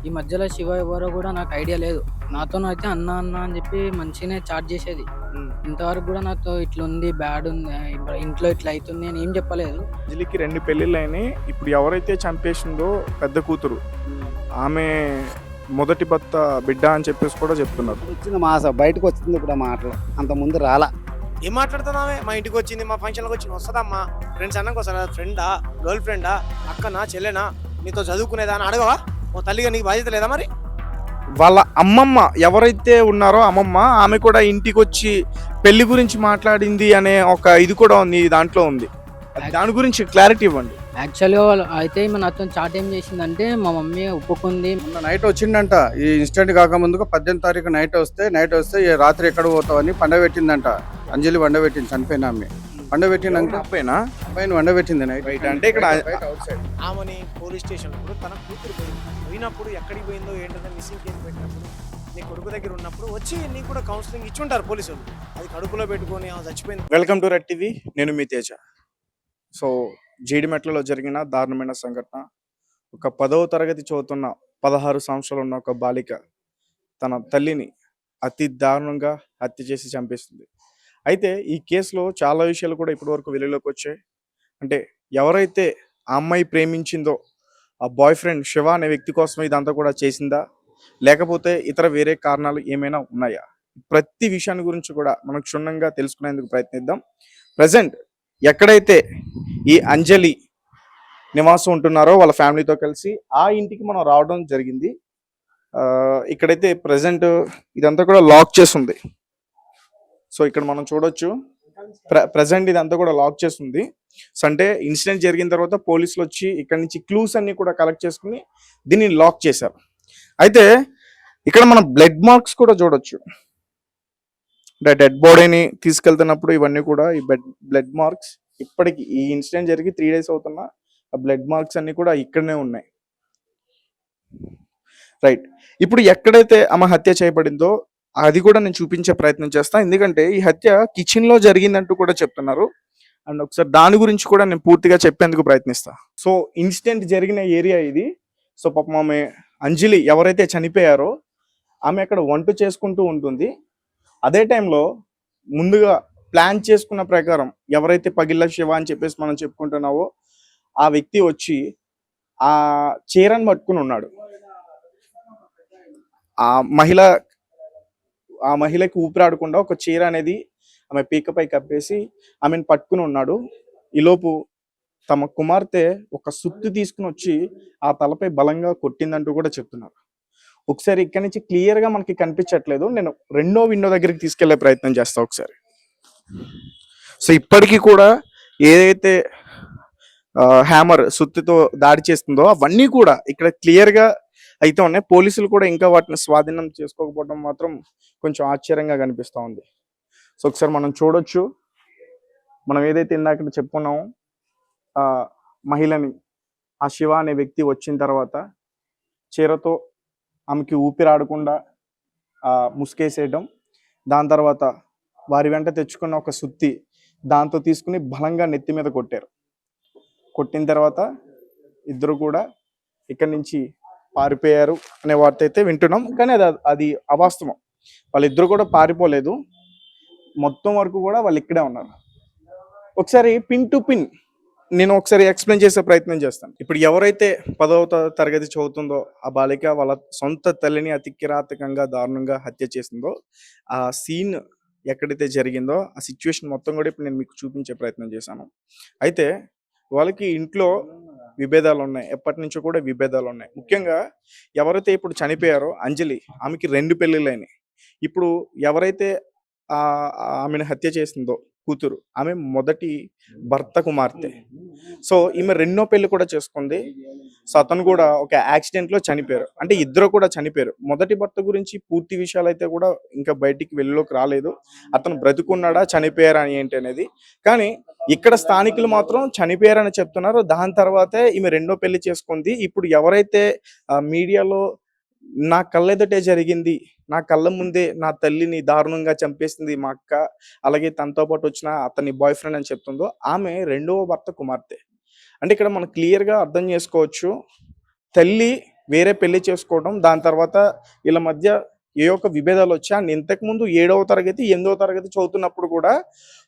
ఈ మధ్యలో శివ ఎవరో కూడా నాకు ఐడియా లేదు. నాతోనైతే అన్న అన్న అని చెప్పి మంచిగానే చాట్ చేసేది. ఉమ్. ఇంతవరకు కూడా నాతో ఇట్లుంది, బ్యాడ్ ఉంది, ఇంట్లో ఇట్లా అవుతుంది అని ఏం చెప్పలేదు. అంజలికి 2 పెళ్ళిళ్ళు అయినాయి. ఇప్పుడు ఎవరైతే చంపేసిందో పెద్ద కూతురు, ఆమె మొదటి భర్త బిడ్డ అని చెప్పేసి కూడా చెప్తున్నారు. వచ్చింది మాస బయటకు వచ్చింది ఇప్పుడు ఆ మాటలు, అంత ముందు రాలా. ఏం మాట్లాడుతున్నావే? మా ఇంటికి వచ్చింది, మా ఫంక్షన్కి వచ్చింది, వస్తుందమ్మా. ఫ్రెండ్స్ అన్నాక వస్తారా? ఫ్రెండా, గర్ల్ ఫ్రెండా, అక్కనా, చెల్లెనా, నీతో చదువుకునేదా అని అడగవా? ఓ తల్లిగా నీకు బాధ్యత లేదా మరి? వాళ్ళ అమ్మమ్మ ఎవరైతే ఉన్నారో అమ్మమ్మ, ఆమె కూడా ఇంటికి వచ్చి పెళ్లి గురించి మాట్లాడింది అనే ఒక ఇది కూడా ఉంది, దాంట్లో ఉంది. దాని గురించి క్లారిటీ ఇవ్వండి. యాక్చువల్గా అయితే నాతో చాట్ ఏం చేసిందంటే మా మమ్మీ ఒప్పుకుంది. మొన్న నైట్ వచ్చిండంట, ఈ ఇన్సిడెంట్ కాకముందుకు 18వ తారీఖు నైట్ వస్తే ఈ రాత్రి ఎక్కడ పోతావని పండబెట్టిందంట. అంజలి వండబెట్టింది, చనిపోయిన ఆమె వండబెట్టినాక అప్పేనా అబ్బాయిని వండబెట్టింది నైట్. రైట్. అంటే ఇక్కడ ఆమెని పోలీస్ స్టేషన్ ఇప్పుడు తన కూతురు పోయినప్పుడు ఎక్కడికి పోయిందో ఏంటంటే మిస్సింగ్ కేసు పెట్టినప్పుడు నీ కొడుకు దగ్గర ఉన్నప్పుడు వచ్చి నీకు కూడా కౌన్సిలింగ్ ఇచ్చి ఉంటారు పోలీసులు. అది కడుపులో పెట్టుకొని ఆమె చచ్చిపోయింది. వెల్కమ్ టు రెడ్ టీవీ, నేను మీ తేజ. సో జీడిమెట్లలో జరిగిన దారుణమైన సంఘటన. ఒక 10వ తరగతి చదువుతున్న 16 సంవత్సరాలు ఉన్న ఒక బాలిక తన తల్లిని అతి దారుణంగా హత్య చేసి చంపేస్తుంది. అయితే ఈ కేసులో చాలా విషయాలు కూడా ఇప్పటివరకు వెలుగులోకి వచ్చాయి. అంటే ఎవరైతే ఆ అమ్మాయి ప్రేమించిందో ఆ బాయ్ ఫ్రెండ్ శివ అనే వ్యక్తి కోసం ఇదంతా కూడా చేసిందా, లేకపోతే ఇతర వేరే కారణాలు ఏమైనా ఉన్నాయా, ప్రతి విషయాన్ని గురించి కూడా మనం క్షుణ్ణంగా తెలుసుకునేందుకు ప్రయత్నిద్దాం. ప్రజెంట్ ఎక్కడైతే ఈ అంజలి నివాసం ఉంటున్నారో వాళ్ళ ఫ్యామిలీతో కలిసి ఆ ఇంటికి మనం రావడం జరిగింది. ఇక్కడైతే ప్రజెంట్ ఇదంతా కూడా లాక్ చేసి ఉంది. సో ఇక్కడ మనం చూడొచ్చు, ప్రజెంట్ ఇదంతా కూడా లాక్ చేసి ఉంది. సో అంటే ఇన్సిడెంట్ జరిగిన తర్వాత పోలీసులు వచ్చి ఇక్కడ నుంచి క్లూస్ అన్ని కూడా కలెక్ట్ చేసుకుని దీన్ని లాక్ చేశారు. అయితే ఇక్కడ మనం బ్లడ్ మార్క్స్ కూడా చూడొచ్చు. అంటే డెడ్ బాడీని తీసుకెళ్తున్నప్పుడు ఇవన్నీ కూడా ఈ బ్లడ్ మార్క్స్ ఇప్పటికి ఈ ఇన్సిడెంట్ జరిగి 3 days అవుతున్నా ఆ బ్లడ్ మార్క్స్ అన్ని కూడా ఇక్కడనే ఉన్నాయి. రైట్. ఇప్పుడు ఎక్కడైతే ఆమె హత్య చేయబడిందో అది కూడా నేను చూపించే ప్రయత్నం చేస్తాను, ఎందుకంటే ఈ హత్య కిచెన్ లో జరిగిందంటూ కూడా చెప్తున్నారు. అండ్ ఒకసారి దాని గురించి కూడా నేను పూర్తిగా చెప్పేందుకు ప్రయత్నిస్తా. సో ఇన్సిడెంట్ జరిగిన ఏరియా ఇది. సో పాపం ఆమె అంజలి ఎవరైతే చనిపోయారో ఆమె అక్కడ వంట చేసుకుంటూ ఉంటుంది. అదే టైంలో ముందుగా ప్లాన్ చేసుకున్న ప్రకారం ఎవరైతే పగిళ్ళ శివ అని చెప్పేసి మనం చెప్పుకుంటున్నావో ఆ వ్యక్తి వచ్చి ఆ చీరను పట్టుకుని ఉన్నాడు. ఆ మహిళకి ఊపిరాడకుండా ఒక చీర అనేది ఆమె పీకపై కప్పేసి ఆమెను పట్టుకుని ఉన్నాడు. ఈలోపు తమ కుమార్తె ఒక సుత్తి తీసుకుని వచ్చి ఆ తలపై బలంగా కొట్టిందంటూ కూడా చెప్తున్నారు. ఒకసారి ఇక్కడి నుంచి క్లియర్ గా మనకి కనిపించట్లేదు, నేను రెండో విండో దగ్గరికి తీసుకెళ్లే ప్రయత్నం చేస్తా ఒకసారి. సో ఇప్పటికీ కూడా ఏదైతే హ్యామర్ సుత్తితో దాడి చేస్తుందో అవన్నీ కూడా ఇక్కడ క్లియర్ గా అయితే ఉన్నాయి. పోలీసులు కూడా ఇంకా వాటిని స్వాధీనం చేసుకోకపోవడం మాత్రం కొంచెం ఆశ్చర్యంగా కనిపిస్తూ ఉంది. సో ఒకసారి మనం చూడొచ్చు, మనం ఏదైతే ఇందాక చెప్పుకున్నామో ఆ మహిళని ఆ శివ అనే వ్యక్తి వచ్చిన తర్వాత చీరతో ఆమెకి ఊపిరాడకుండా ముసుకేసేయడం, దాని తర్వాత వారి వెంట తెచ్చుకున్న ఒక సుత్తి దాంతో తీసుకుని బలంగా నెత్తి మీద కొట్టారు. కొట్టిన తర్వాత ఇద్దరు కూడా ఇక్కడి నుంచి పారిపోయారు అనే వార్త అయితే వింటున్నాం, కానీ అది అవాస్తవం. వాళ్ళిద్దరు కూడా పారిపోలేదు, మొత్తం వరకు కూడా వాళ్ళు ఇక్కడే ఉన్నారు. ఒకసారి పిన్ టు పిన్ నేను ఒకసారి ఎక్స్ప్లెయిన్ చేసే ప్రయత్నం చేస్తాను. ఇప్పుడు ఎవరైతే 10వ తరగతి చదువుతుందో ఆ బాలిక వాళ్ళ సొంత తల్లిని అతి కిరాతకంగా దారుణంగా హత్య చేసిందో ఆ సీన్ ఎక్కడైతే జరిగిందో ఆ సిచ్యువేషన్ మొత్తం కూడా ఇప్పుడు నేను మీకు చూపించే ప్రయత్నం చేశాను. అయితే వాళ్ళకి ఇంట్లో విభేదాలు ఉన్నాయి, ఎప్పటి నుంచో కూడా విభేదాలు ఉన్నాయి. ముఖ్యంగా ఎవరైతే ఇప్పుడు చనిపోయారో అంజలి, ఆమెకి 2 పెళ్ళిళ్ళు అయినాయి. ఇప్పుడు ఎవరైతే ఆమెను హత్య చేసిందో కూతురు, ఆమె మొదటి భర్త కుమార్తె. సో ఈమె 2వ పెళ్లి కూడా చేసుకుంది. సో అతను కూడా ఒక యాక్సిడెంట్ లో చనిపోయారు, అంటే ఇద్దరు కూడా చనిపోయారు. మొదటి భర్త గురించి పూర్తి విషయాలు అయితే కూడా ఇంకా బయటికి వెళ్ళలోకి రాలేదు, అతను బ్రతుకున్నాడా చనిపోయారా అని ఏంటి అనేది. కానీ ఇక్కడ స్థానికులు మాత్రం చనిపోయారని చెప్తున్నారు. దాని తర్వాతే ఈమె 2వ పెళ్లి చేసుకుంది. ఇప్పుడు ఎవరైతే మీడియాలో నా కళ్ళెదుటే జరిగింది, నా కళ్ళ ముందే నా తల్లిని దారుణంగా చంపేసింది మా అక్క, అలాగే తనతో పాటు వచ్చిన అతని బాయ్ ఫ్రెండ్ అని చెప్తుందో ఆమె 2వ భర్త కుమార్తె. అంటే ఇక్కడ మనం క్లియర్ గా అర్థం చేసుకోవచ్చు, తల్లి వేరే పెళ్లి చేసుకోవడం, దాని తర్వాత వీళ్ళ మధ్య ఏ ఒక్క విభేదాలు వచ్చి అండ్ ఇంతకుముందు 7వ తరగతి 8వ తరగతి చదువుతున్నప్పుడు కూడా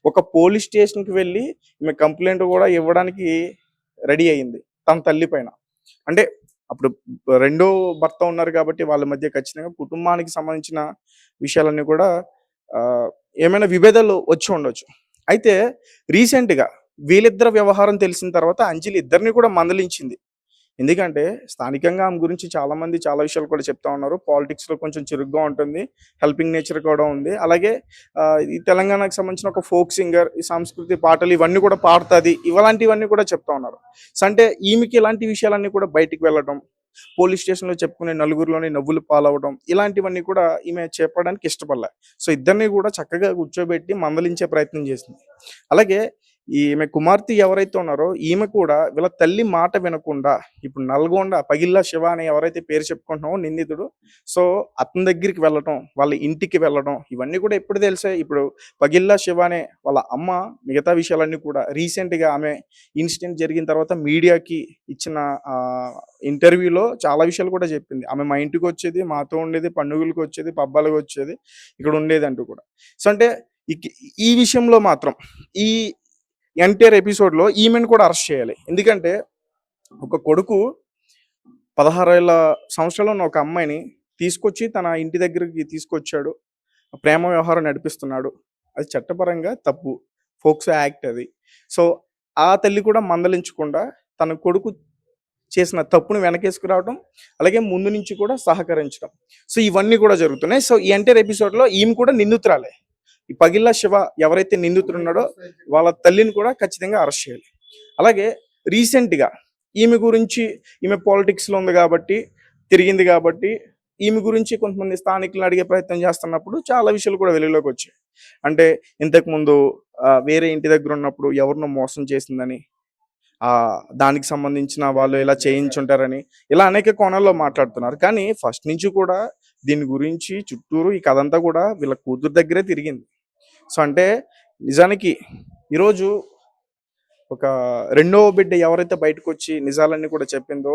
ఒక పోలీస్ స్టేషన్కి వెళ్ళి ఈమె కంప్లైంట్ కూడా ఇవ్వడానికి రెడీ అయ్యింది తన తల్లి పైన. అంటే అప్పుడు రెండో భర్త ఉన్నారు కాబట్టి వాళ్ళ మధ్య ఖచ్చితంగా కుటుంబానికి సంబంధించిన విషయాలన్నీ కూడా ఏమైనా విభేదాలు వచ్చి ఉండొచ్చు. అయితే రీసెంట్గా వీళ్ళిద్దరి వ్యవహారం తెలిసిన తర్వాత అంజలి ఇద్దరిని కూడా మందలించింది. ఎందుకంటే స్థానికంగా ఆమె గురించి చాలా మంది చాలా విషయాలు కూడా చెప్తా ఉన్నారు. పాలిటిక్స్లో కొంచెం చురుగ్గా ఉంటుంది, హెల్పింగ్ నేచర్ కూడా ఉంది. అలాగే ఈ తెలంగాణకు సంబంధించిన ఒక ఫోక్ సింగర్, ఈ సంస్కృతి పాటలు ఇవన్నీ కూడా పాడుతుంది, ఇలాంటివన్నీ కూడా చెప్తా ఉన్నారు. సో అంటే ఈమెకి ఇలాంటి విషయాలన్నీ కూడా బయటికి వెళ్ళడం, పోలీస్ స్టేషన్లో చెప్పుకునే నలుగురిలోని నవ్వులు పాలవడం, ఇలాంటివన్నీ కూడా ఈమె చెప్పడానికి ఇష్టపడలే. సో ఇద్దరిని కూడా చక్కగా కూర్చోబెట్టి మందలించే ప్రయత్నం చేసింది. అలాగే ఈమె కుమార్తె ఎవరైతే ఉన్నారో ఈమె కూడా వీళ్ళ తల్లి మాట వినకుండా ఇప్పుడు నల్గొండ పగిల్లా శివ అని ఎవరైతే పేరు చెప్పుకుంటున్నామో నిందితుడు, సో అతని దగ్గరికి వెళ్ళడం, వాళ్ళ ఇంటికి వెళ్ళడం, ఇవన్నీ కూడా ఎప్పుడు తెలిసే. ఇప్పుడు పగిల్లా శివ అనే వాళ్ళ అమ్మ మిగతా విషయాలన్నీ కూడా రీసెంట్గా ఆమె ఇన్సిడెంట్ జరిగిన తర్వాత మీడియాకి ఇచ్చిన ఇంటర్వ్యూలో చాలా విషయాలు కూడా చెప్పింది. ఆమె మా ఇంటికి వచ్చేది, మాతో ఉండేది, పండుగలకు వచ్చేది, పబ్బాలకు వచ్చేది, ఇక్కడ ఉండేది అంటూ కూడా. సో అంటే ఈ విషయంలో మాత్రం ఈ ఎంటైర్ ఎపిసోడ్లో ఈమెను కూడా అరెస్ట్ చేయాలి. ఎందుకంటే ఒక కొడుకు 16 సంవత్సరాలు ఉన్న ఒక అమ్మాయిని తీసుకొచ్చి తన ఇంటి దగ్గరికి తీసుకొచ్చాడు, ప్రేమ వ్యవహారం నడిపిస్తున్నాడు, అది చట్టపరంగా తప్పు, ఫోక్సో యాక్ట్ అది. సో ఆ తల్లి కూడా మందలించకుండా తన కొడుకు చేసిన తప్పును వెనకేసుకురావడం, అలాగే ముందు నుంచి కూడా సహకరించడం, సో ఇవన్నీ కూడా జరుగుతున్నాయి. సో ఈ ఎంటైర్ ఎపిసోడ్లో ఈమె కూడా నిందితురాలే. ఈ పగిల్లా శివ ఎవరైతే నిందితుడున్నాడో వాళ్ళ తల్లిని కూడా ఖచ్చితంగా అరెస్ట్ చేయాలి. అలాగే రీసెంట్గా ఈమె గురించి, ఈమె పాలిటిక్స్లో ఉంది కాబట్టి, తిరిగింది కాబట్టి ఈమె గురించి కొంతమంది స్థానికులను అడిగే ప్రయత్నం చేస్తున్నప్పుడు చాలా విషయాలు కూడా వెలుగులోకి వచ్చాయి. అంటే ఇంతకుముందు వేరే ఇంటి దగ్గర ఉన్నప్పుడు ఎవరినో మోసం చేసిందని, దానికి సంబంధించిన వాళ్ళు ఇలా చేయించుంటారని, ఇలా అనేక కోణాల్లో మాట్లాడుతున్నారు. కానీ ఫస్ట్ నుంచి కూడా దీని గురించి చుట్టూరు ఈ కథ అంతా కూడా వీళ్ళ కూతురు దగ్గరే తిరిగింది. సో అంటే నిజానికి ఈరోజు ఒక రెండవ బిడ్డ ఎవరైతే బయటకు వచ్చి నిజాలన్నీ కూడా చెప్పిందో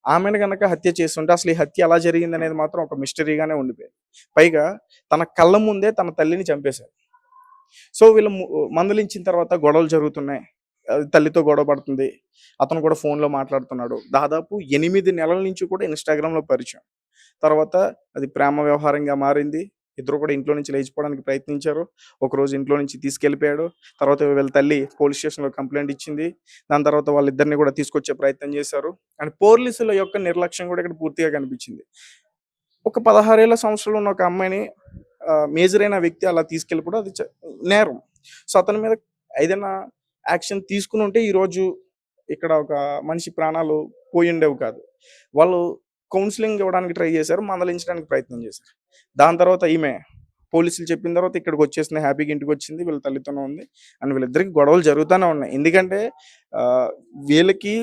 ఆమెను కనుక హత్య చేస్తుంటే అసలు ఈ హత్య ఎలా జరిగింది అనేది మాత్రం ఒక మిస్టరీగానే ఉండిపోయింది. పైగా తన కళ్ళ ముందే తన తల్లిని చంపేశారు. సో వీళ్ళు మందలించిన తర్వాత గొడవలు జరుగుతున్నాయి, తల్లితో గొడవ పడుతుంది, అతను కూడా ఫోన్లో మాట్లాడుతున్నాడు. దాదాపు 8 నెలల నుంచి కూడా ఇన్స్టాగ్రామ్లో పరిచయం. తర్వాత అది ప్రేమ వ్యవహారంగా మారింది. ఇద్దరు కూడా ఇంట్లో నుంచి లేచిపోవడానికి ప్రయత్నించారు. ఒకరోజు ఇంట్లో నుంచి తీసుకెళ్ళిపోయాడు. తర్వాత వీళ్ళ తల్లి పోలీస్ స్టేషన్లో కంప్లైంట్ ఇచ్చింది. దాని తర్వాత వాళ్ళిద్దరిని కూడా తీసుకొచ్చే ప్రయత్నం చేశారు. అండ్ పోలీసుల యొక్క నిర్లక్ష్యం కూడా ఇక్కడ పూర్తిగా కనిపించింది. ఒక 16 సంవత్సరాలు ఉన్న ఒక అమ్మాయిని మేజర్ అయిన వ్యక్తి అలా తీసుకెళ్ళిపోవడం అది నేరం. సో అతని మీద ఏదైనా యాక్షన్ తీసుకుని ఉంటే ఈరోజు ఇక్కడ ఒక మనిషి ప్రాణాలు పోయి ఉండేవి కాదు. వాళ్ళు కౌన్సిలింగ్ ఇవ్వడానికి ట్రై చేశారు, మందలించడానికి ప్రయత్నం చేశారు. దాని తర్వాత ఈమె పోలీసులు చెప్పిన తర్వాత ఇక్కడికి వచ్చేసింది, హ్యాపీగా ఇంటికి వచ్చింది, వీళ్ళ తల్లితోనే ఉంది. అండ్ వీళ్ళిద్దరికి గొడవలు జరుగుతూనే ఉన్నాయి. ఎందుకంటే వీళ్ళకి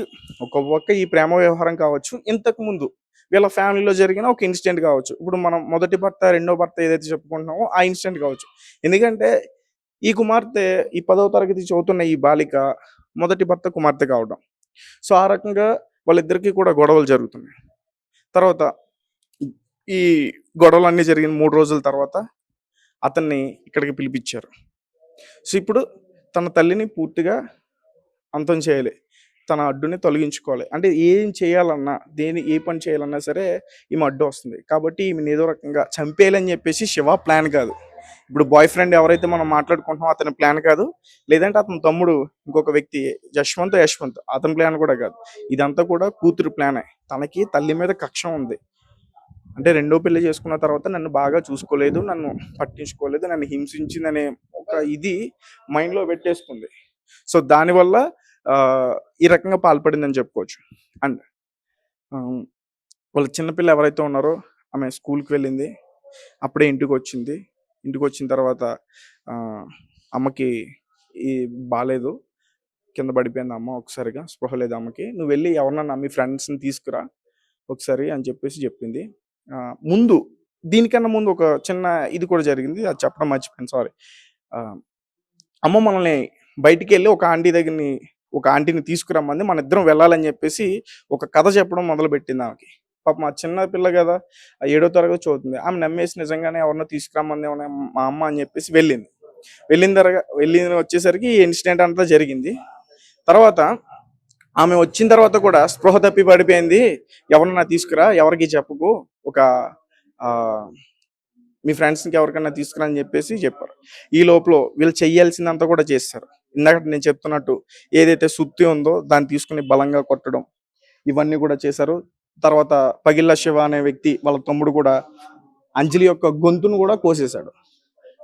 ఒక పక్క ఈ ప్రేమ వ్యవహారం కావచ్చు, ఇంతకు ముందు వీళ్ళ ఫ్యామిలీలో జరిగిన ఒక ఇన్సిడెంట్ కావచ్చు, ఇప్పుడు మనం మొదటి భర్త రెండో భర్త ఏదైతే చెప్పుకుంటున్నామో ఆ ఇన్సిడెంట్ కావచ్చు. ఎందుకంటే ఈ కుమార్తె ఈ 10వ తరగతి చదువుతున్న ఈ బాలిక మొదటి భర్త కుమార్తె కావడం. సో ఆ రకంగా వాళ్ళిద్దరికీ కూడా గొడవలు జరుగుతున్నాయి. తర్వాత ఈ గొడవలు అన్నీ జరిగిన 3 రోజుల తర్వాత అతన్ని ఇక్కడికి పిలిపించారు. సో ఇప్పుడు తన తల్లిని పూర్తిగా అంతం చేయాలి, తన అడ్డుని తొలగించుకోవాలి. అంటే ఏం చేయాలన్నా, ఏ పని చేయాలన్నా సరే ఈమె అడ్డు వస్తుంది. కాబట్టి ఈమెను ఏదో రకంగా చంపేయాలని చెప్పేసి శివ ప్లాన్ కాదు. ఇప్పుడు బాయ్ ఫ్రెండ్ ఎవరైతే మనం మాట్లాడుకుంటున్నామో అతని ప్లాన్ కాదు, లేదంటే అతని తమ్ముడు ఇంకొక వ్యక్తి యశ్వంత్ అతని ప్లాన్ కూడా కాదు. ఇదంతా కూడా కూతురు ప్లానే. తనకి తల్లి మీద కక్ష ఉంది. అంటే రెండో పెళ్లి చేసుకున్న తర్వాత నన్ను బాగా చూసుకోలేదు, నన్ను పట్టించుకోలేదు, నన్ను హింసించిందనే ఒక ఇది మైండ్లో పెట్టేసుకుంది. సో దానివల్ల ఈ రకంగా పాల్పడిందని చెప్పుకోవచ్చు. అండ్ వాళ్ళ చిన్నపిల్ల ఎవరైతే ఉన్నారో ఆమె స్కూల్కి వెళ్ళింది, అప్పుడే ఇంటికి వచ్చింది. ఇంటికి వచ్చిన తర్వాత అమ్మకి బాగాలేదు, కింద పడిపోయింది అమ్మ. ఒకసారిగా స్పృహ లేదు అమ్మకి. నువ్వు వెళ్ళి ఎవరన్నా మీ ఫ్రెండ్స్ని తీసుకురా ఒకసారి అని చెప్పేసి చెప్పింది. దీనికన్నా ముందు ఒక చిన్న ఇది కూడా జరిగింది, అది చెప్పడం మర్చిపోయింది, సారీ. అమ్మ మనల్ని బయటికి వెళ్ళి ఒక ఆంటీని తీసుకురమ్మంది, మన ఇద్దరం వెళ్ళాలని చెప్పేసి ఒక కథ చెప్పడం మొదలుపెట్టింది ఆమెకి. పాపం మా చిన్న పిల్ల కదా, ఆ 7వ తరగతి చదువుతుంది. ఆమె నమ్మేసి నిజంగానే ఎవరినో తీసుకురమ్మంది ఏమన్నా మా అమ్మ అని చెప్పేసి వెళ్ళింది. వెళ్ళి వచ్చేసరికి ఈ ఇన్సిడెంట్ అంతా జరిగింది. తర్వాత ఆమె వచ్చిన తర్వాత కూడా స్పృహ తప్పి పడిపోయింది. ఎవరన్నా తీసుకురా, ఎవరికి చెప్పకు, ఒక ఆ మీ ఫ్రెండ్స్కి ఎవరికైనా తీసుకురా అని చెప్పేసి చెప్పారు. ఈ లోపల వీళ్ళు చెయ్యాల్సిందంతా కూడా చేస్తారు. ఇందాక నేను చెప్తున్నట్టు ఏదైతే సుత్తి ఉందో దాన్ని తీసుకుని బలంగా కొట్టడం, ఇవన్నీ కూడా చేశారు. తర్వాత పగిళ్ళ శివ అనే వ్యక్తి వాళ్ళ తమ్ముడు కూడా అంజలి యొక్క గొంతును కూడా కోసేశాడు.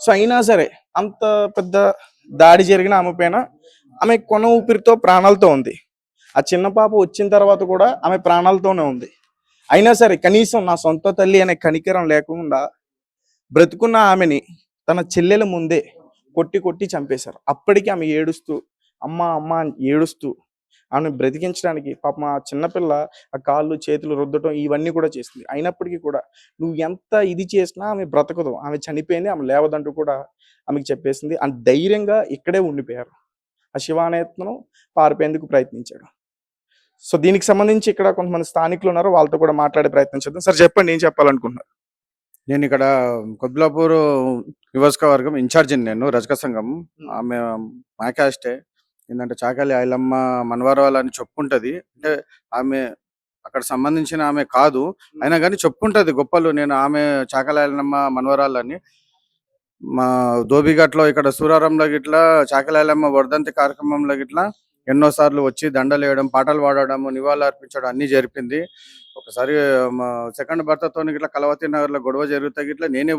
సో అయినా సరే అంత పెద్ద దాడి జరిగిన ఆమె పైన ఆమె కొన ఊపిరితో ప్రాణాలతో ఉంది. ఆ చిన్న పాప వచ్చిన తర్వాత కూడా ఆమె ప్రాణాలతోనే ఉంది. అయినా సరే కనీసం నా సొంత తల్లి అనే కనికరం లేకుండా బ్రతుకున్న ఆమెని తన చెల్లెల ముందే కొట్టి కొట్టి చంపేశారు. అప్పటికి ఆమె ఏడుస్తూ అమ్మ అమ్మ అని ఏడుస్తూ ఆమెను బ్రతికించడానికి పాపం ఆ చిన్నపిల్ల ఆ కాళ్ళు చేతులు రుద్దటం ఇవన్నీ కూడా చేసింది. అయినప్పటికీ కూడా నువ్వు ఎంత ఇది చేసినా ఆమె బ్రతకదు, ఆమె చనిపోయింది, ఆమె లేవదంటూ కూడా ఆమెకి చెప్పేసింది. అండ్ ధైర్యంగా ఇక్కడే ఉండిపోయారు. ఆ శివ అనేతను పారిపోయేందుకు ప్రయత్నించాడు. సో దీనికి సంబంధించి ఇక్కడ కొంతమంది స్థానికులు ఉన్నారు, వాళ్ళతో కూడా మాట్లాడే ప్రయత్నం చేద్దాం. సార్ చెప్పండి, ఏం చెప్పాలనుకుంటున్నారు? నేను ఇక్కడ కొద్లాపూర్ నియోజకవర్గం ఇన్ఛార్జిని, నేను రజక సంఘం. ఆమె మా క్యాస్టే. ఏంటంటే చాకలి ఐలమ్మ మనవరాలని చెప్పుకుంటది. అంటే ఆమె అక్కడ సంబంధించిన ఆమె కాదు, అయినా కానీ చెప్పుకుంటది గొప్పలు. నేను ఆమె చాకలి ఐలమ్మ మనవరాలని మా దోబిఘట్లో ఇక్కడ సూరారంలో గిట్లా చాకలి ఐలమ్మ వర్ధంతి కార్యక్రమంలో గిట్లా ఎన్నోసార్లు వచ్చి దండలు వేయడం, పాటలు పాడడం, నివాళులు అర్పించడం అన్ని జరిపింది. ఒకసారి మా సెకండ్ భర్తతో గిట్లా కలవతి నగర్లో గొడవ జరిగితే గిట్లా నేనే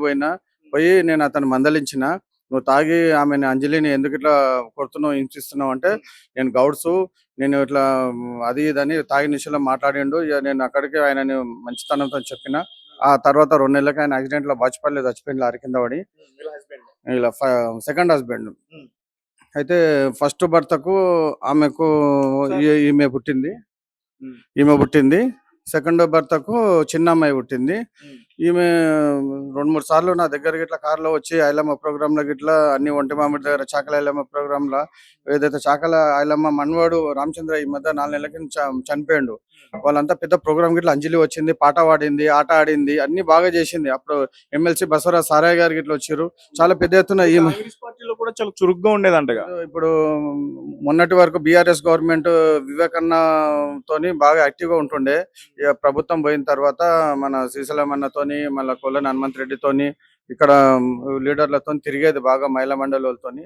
పోయి నేను అతను మందలించిన, నువ్వు తాగి ఆమెను అంజలిని ఎందుకు ఇట్లా కొడుతున్నావు, హింసిస్తున్నావు అంటే, నేను గౌడ్సు, నేను ఇట్లా అది ఇదని తాగి నిశలో మాట్లాడిండు. ఇక నేను అక్కడికి ఆయనని మంచితనంతో చెప్పిన. ఆ తర్వాత 2 నెలలకి ఆయన యాక్సిడెంట్లో బాచిపల్లి చచ్చిపోయింది, లారీ కింద పడి. ఇలా సెకండ్ హస్బెండ్. అయితే ఫస్ట్ భర్తకు ఆమెకు ఈమె పుట్టింది. సెకండ్ భర్తకు చిన్న అమ్మాయి పుట్టింది. ఈమె 2-3 సార్లు నా దగ్గర గిట్లా కార్లో వచ్చి ఐలమ్మ ప్రోగ్రాంలో గిట్లా అన్ని ఒంటి మామిడి దగ్గర చాకల ఐలమ్మ ప్రోగ్రాంలో ఏదైతే చాకల ఐలమ్మ మనవాడు రామచంద్ర ఈ మధ్య 4 నెలల కింద చనిపోయిండు. వాళ్ళంతా పెద్ద ప్రోగ్రామ్ గిట్లా అంజలి వచ్చింది, పాట పాడింది, ఆట ఆడింది, అన్ని బాగా చేసింది. అప్పుడు ఎమ్మెల్సీ బసవరాజ్ సారయ్య గారు గిట్లా వచ్చారు. చాలా పెద్ద ఎత్తున ఈ పార్టీలో కూడా చాలా చురుగ్గా ఉండేదంటగా. ఇప్పుడు మొన్నటి వరకు బీఆర్ఎస్ గవర్నమెంట్ వివేకన్న తోని బాగా యాక్టివ్ గా ఉంటుండే. ఇక ప్రభుత్వం పోయిన తర్వాత మన శ్రీశైలం అన్నతోని, మళ్ళీ కొల్లని హనుమంత్ రెడ్డితోని, ఇక్కడ లీడర్లతో తిరిగేది బాగా, మహిళా మండలితోని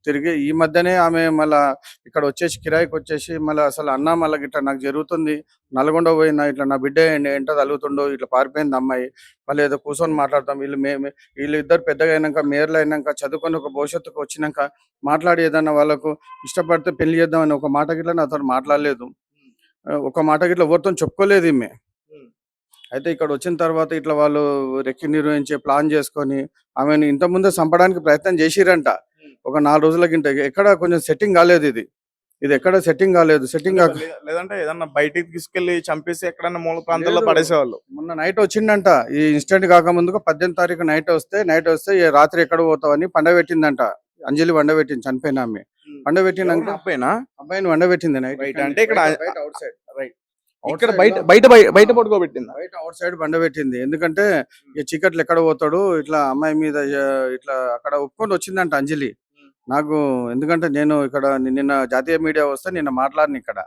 తిరిగి. ఈ మధ్యనే ఆమె మళ్ళా ఇక్కడ వచ్చేసి కిరాయికి వచ్చేసి మళ్ళీ అసలు అన్న మళ్ళీ ఇట్లా నాకు జరుగుతుంది, నల్గొండ పోయినా ఇట్లా నా బిడ్డ ఎంట తగులుతుండో, ఇట్లా పారిపోయింది అమ్మాయి, మళ్ళీ ఏదో కూర్చొని మాట్లాడతాం, వీళ్ళు ఇద్దరు పెద్దగా అయినాక, మేయర్లు అయినాక, చదువుకొని ఒక భవిష్యత్తుకు వచ్చినాక మాట్లాడి ఏదన్నా వాళ్ళకు ఇష్టపడితే పెళ్లి చేద్దామని ఒక మాట గిట్లా నాతో మాట్లాడలేదు, ఒక మాట గిట్లా ఎవరితో చెప్పుకోలేదు ఈమె. అయితే ఇక్కడ వచ్చిన తర్వాత ఇట్లా వాళ్ళు రెక్కి నిర్వహించే ప్లాన్ చేసుకొని ఆమెను ఇంతకుముందే చంపడానికి ప్రయత్నం చేసిరంట. ఒక 4 రోజుల కింద ఎక్కడ కొంచెం సెట్టింగ్ కాలేదు, ఇది ఎక్కడ సెట్టింగ్ కాలేదు. లేదంటే ఏదన్నా బయటికి తీసుకెళ్లి చంపేసి ఎక్కడన్నా మూల ప్రాంతాల్లో పడేసేవాళ్ళు. మొన్న నైట్ వచ్చిండంట, ఈ ఇన్సిడెంట్ కాకముందుకు 18వ తారీఖు నైట్ వస్తే రాత్రి ఎక్కడ పోతావని పండబెట్టిందంట. అంజలి వండబెట్టింది, చనిపోయిన ఆమె. పండబెట్టినాక అబ్బాయిని వండబెట్టింది నైట్. అంటే ఇక్కడ అవుట్ సైడ్, రైట్, ఇక్కడ బయట పడుకోబెట్టింది, బయట అవుట్ సైడ్ బండబెట్టింది. ఎందుకంటే ఈ చీకట్లు ఎక్కడ పోతాడు, ఇట్లా అమ్మాయి మీద ఇట్లా అక్కడ ఒప్పుకొని వచ్చిందంట అంజలి నాకు. ఎందుకంటే నేను ఇక్కడ నిన్న జాతీయ మీడియా వస్తే నిన్న మాట్లాడిన,